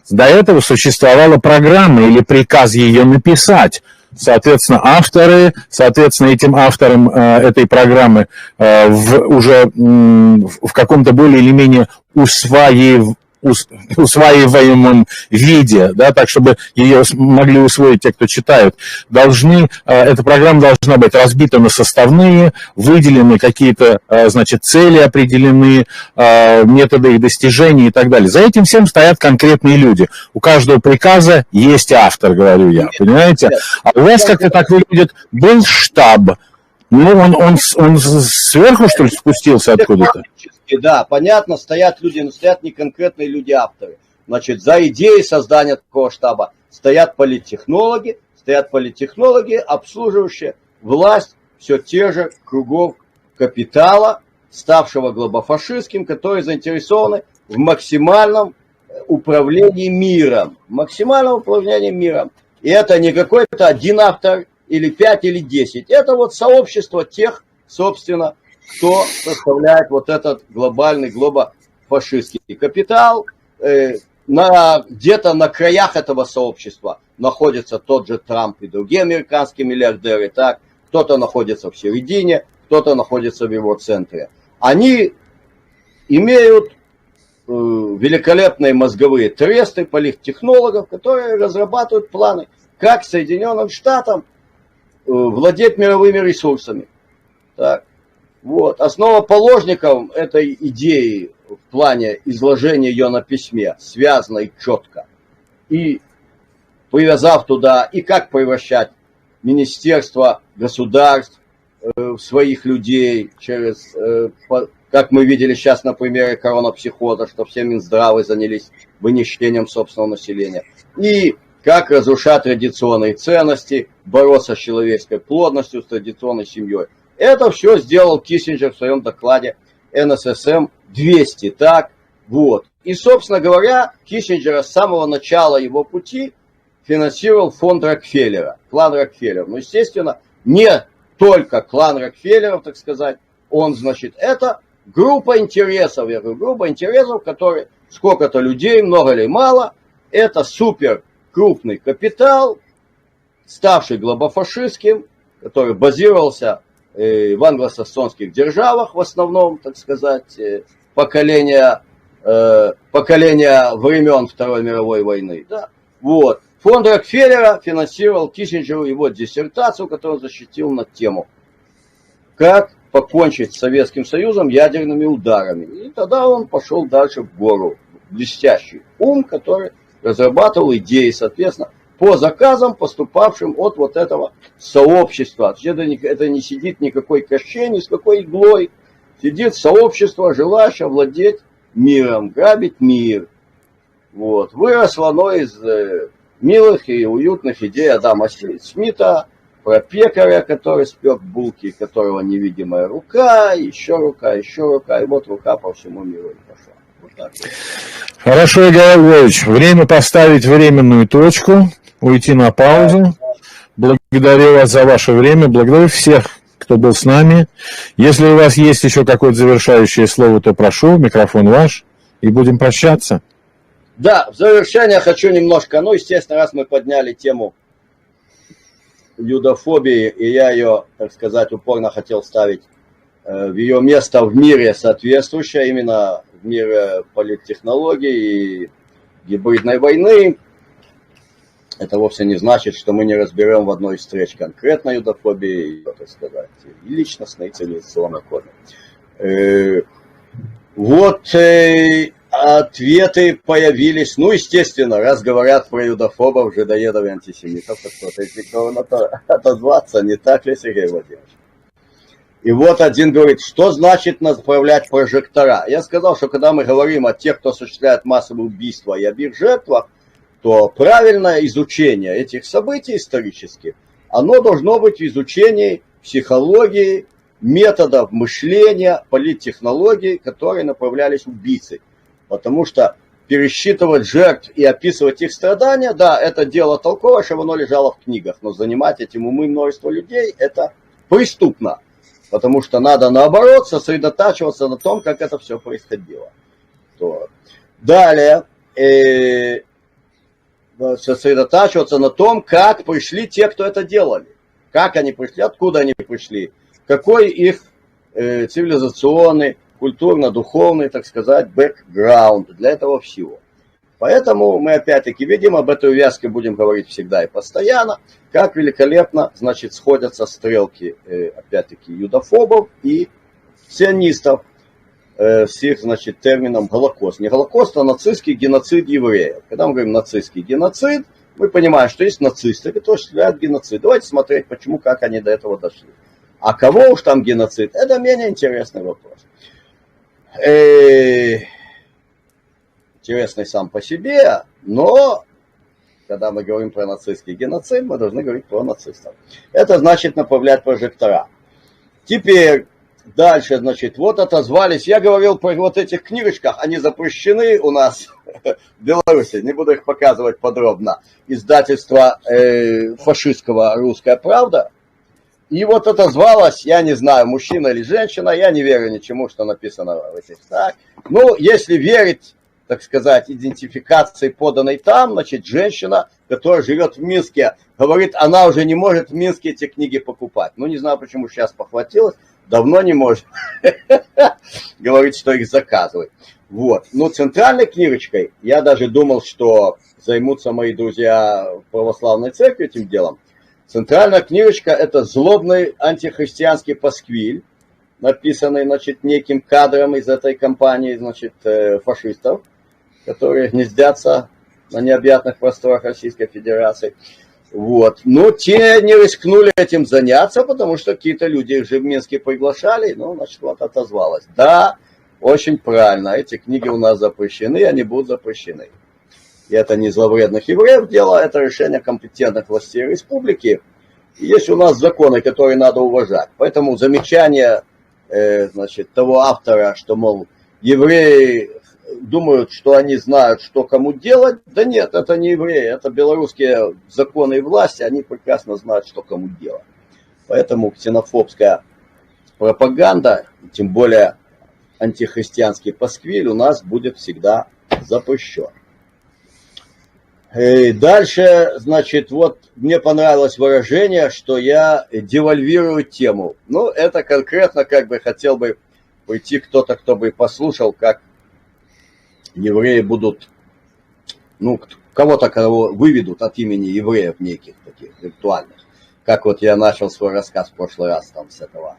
До этого существовала программа или приказ ее написать. Соответственно, авторы, соответственно, этим авторам этой программы уже в каком-то более или менее усваиваемом виде, да, так, чтобы ее могли усвоить те, кто читают, эта программа должна быть разбита на составные, выделены какие-то, значит, цели определены, методы их достижения и так далее. За этим всем стоят конкретные люди. У каждого приказа есть автор, говорю я, понимаете? А у вас как-то так выглядит, был штаб, ну, он сверху, что ли, спустился откуда-то? Да, понятно, стоят люди, но стоят не конкретные люди-авторы. Значит, за идеей создания такого штаба стоят политтехнологи, обслуживающие власть все те же кругов капитала, ставшего глобофашистским, которые заинтересованы в максимальном управлении миром. И это не какой-то один автор, или 5, или 10. Это вот сообщество тех, собственно, кто составляет вот этот глобальный глобофашистский капитал. Где-то на краях этого сообщества находится тот же Трамп и другие американские миллиардеры. Так? Кто-то находится в середине, кто-то находится в его центре. Они имеют великолепные мозговые тресты политтехнологов, которые разрабатывают планы, как Соединенным Штатам владеть мировыми ресурсами. Так. Вот. Основоположником этой идеи в плане изложения ее на письме связано и четко. И привязав туда, и как превращать министерства, государств в своих людей через, как мы видели сейчас на примере коронапсихоза, что все Минздравы занялись вынищением собственного населения. И как разрушать традиционные ценности, бороться с человеческой плотностью, с традиционной семьей. Это все сделал Киссинджер в своем докладе НССМ-200. Так, вот. И, собственно говоря, Киссинджера с самого начала его пути финансировал фонд Рокфеллера, клан Рокфеллеров. Ну, естественно, не только клан Рокфеллеров, так сказать, он, значит, это группа интересов, я говорю, группа интересов, которые, сколько-то людей, много или мало, это супер крупный капитал, ставший глобофашистским, который базировался в англосаксонских державах, в основном, так сказать, поколения времен Второй мировой войны. Да? Вот. Фонд Рокфеллера финансировал Киссинджеру его диссертацию, которую он защитил на тему «Как покончить с Советским Союзом ядерными ударами». И тогда он пошел дальше в гору. Блестящий ум, который разрабатывал идеи, соответственно, по заказам, поступавшим от вот этого сообщества. Это не сидит никакой Кощей, ни с какой иглой. Сидит сообщество, желающее владеть миром, грабить мир. Вот. Выросло оно из милых и уютных идей Адама Смита, про пекаря, который спек булки, которого невидимая рука, еще рука, и вот рука по всему миру и пошла. Вот так. Хорошо, Игорь Львович, время поставить временную точку, уйти на паузу. Благодарю вас за ваше время, благодарю всех, кто был с нами. Если у вас есть еще какое-то завершающее слово, то прошу, микрофон ваш, и будем прощаться. Да, в завершение хочу немножко, ну, естественно, раз мы подняли тему юдофобии, и я ее, так сказать, упорно хотел ставить в ее место в мире соответствующее, именно в мире политтехнологий и гибридной войны. Это вовсе не значит, что мы не разберем в одной из встреч конкретно юдофобии, так сказать, и личностной, и цивилизационной коды. Вот ответы появились, ну, естественно, раз говорят про юдофобов, жидоедов и антисемитов, то кто-то должен отозваться, не так ли, Сергей Владимирович? И вот один говорит, что значит направлять прожектора? Я сказал, что когда мы говорим о тех, кто осуществляет массовые убийства и об их жертвах, то правильное изучение этих событий исторических, оно должно быть в изучении психологии, методов мышления, политтехнологий, которые направлялись убийцей. Потому что пересчитывать жертв и описывать их страдания, да, это дело толковое, чтобы оно лежало в книгах, но занимать этим умы множество людей, это преступно. Потому что надо, наоборот, сосредотачиваться на том, как это все происходило. Далее, сосредотачиваться на том, как пришли те, кто это делали. Как они пришли, откуда они пришли, какой их цивилизационный, культурно-духовный, так сказать, бэкграунд для этого всего. Поэтому мы опять-таки видим, об этой увязке будем говорить всегда и постоянно, как великолепно, значит, сходятся стрелки, опять-таки, юдофобов и сионистов с их, значит, термином Голокост. Не Голокост, а нацистский геноцид евреев. Когда мы говорим нацистский геноцид, мы понимаем, что есть нацисты, которые осуществляют геноцид. Давайте смотреть, почему, как они до этого дошли. А кого уж там геноцид, это менее интересный вопрос. Интересный сам по себе, но когда мы говорим про нацистский геноцид, мы должны говорить про нацистов. Это значит направлять прожектора. Теперь дальше, значит, вот отозвались, я говорил про вот этих книжечках, они запрещены у нас в Беларуси, не буду их показывать подробно, издательство фашистского «Русская правда». И вот отозвалась, я не знаю, мужчина или женщина, я не верю ничему, что написано в этих. Так. Ну, если верить, так сказать, идентификации, поданной там, значит, женщина, которая живет в Минске, говорит, она уже не может в Минске эти книги покупать. Ну, не знаю, почему сейчас похватилась, давно не может. Говорит, что их заказывает. Вот. Ну, центральной книжечкой, я даже думал, что займутся мои друзья в православной церкви этим делом. Центральная книжечка – это злобный антихристианский пасквиль, написанный, значит, неким кадром из этой компании, значит, фашистов, которые гнездятся на необъятных просторах Российской Федерации. Вот. Но те не рискнули этим заняться, потому что какие-то люди их же в Минске приглашали, ну, значит, вот отозвалась. Да, очень правильно, эти книги у нас запрещены, они будут запрещены. И это не зловредных евреев дело, это решение компетентных властей республики. И есть у нас законы, которые надо уважать. Поэтому замечание, значит, того автора, что, мол, евреи думают, что они знают, что кому делать. Да нет, это не евреи, это белорусские законы и власти, они прекрасно знают, что кому делать. Поэтому ксенофобская пропаганда, тем более антихристианский пасквиль у нас будет всегда запрещен. И дальше, значит, вот мне понравилось выражение, что я девальвирую тему. Ну, это конкретно как бы хотел бы прийти кто-то, кто бы послушал, как евреи будут, ну, кого-то, кого выведут от имени евреев неких таких виртуальных. Как вот я начал свой рассказ в прошлый раз там с этого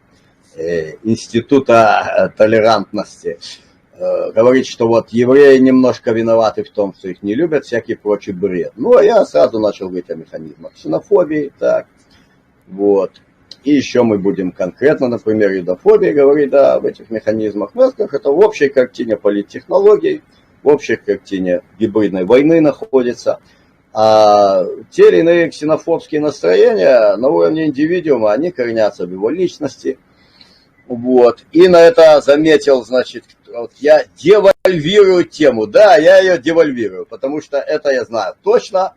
института толерантности. Говорит, что вот евреи немножко виноваты в том, что их не любят, всякий прочий бред. Ну, а я сразу начал говорить о механизмах ксенофобии, так, вот. И еще мы будем конкретно, например, юдофобии говорить, да, об этих механизмах. Ну, это в общей картине политтехнологий, в общей картине гибридной войны находится. А те или иные ксенофобские настроения на уровне индивидуума, они коренятся в его личности. Вот. И на это заметил, значит, вот я девальвирую тему. Да, я ее девальвирую, потому что это я знаю точно.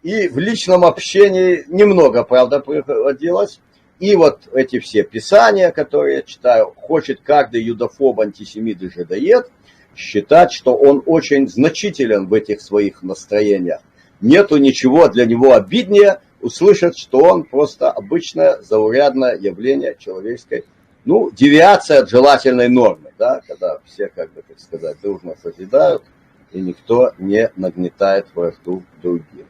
И в личном общении немного, правда, приходилось. И вот эти все писания, которые я читаю, хочет каждый юдофоб, антисемит и жидоед считать, что он очень значителен в этих своих настроениях. Нету ничего для него обиднее услышать, что он просто обычное заурядное явление человеческой, ну, девиация от желательной нормы, да, когда все, как бы, так сказать, дружно созидают, и никто не нагнетает вражду другим.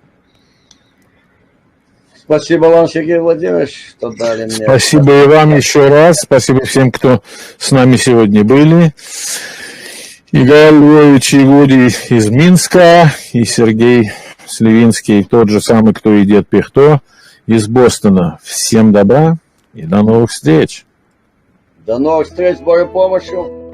Спасибо вам, Сергей Владимирович, что дали мне... Спасибо и вам еще раз. Спасибо всем, кто с нами сегодня были. Игорь Львович Егорий из Минска и Сергей Сливинский, тот же самый, кто и Дед Пихто, из Бостона. Всем добра и до новых встреч. До новых встреч с Божьей помощью.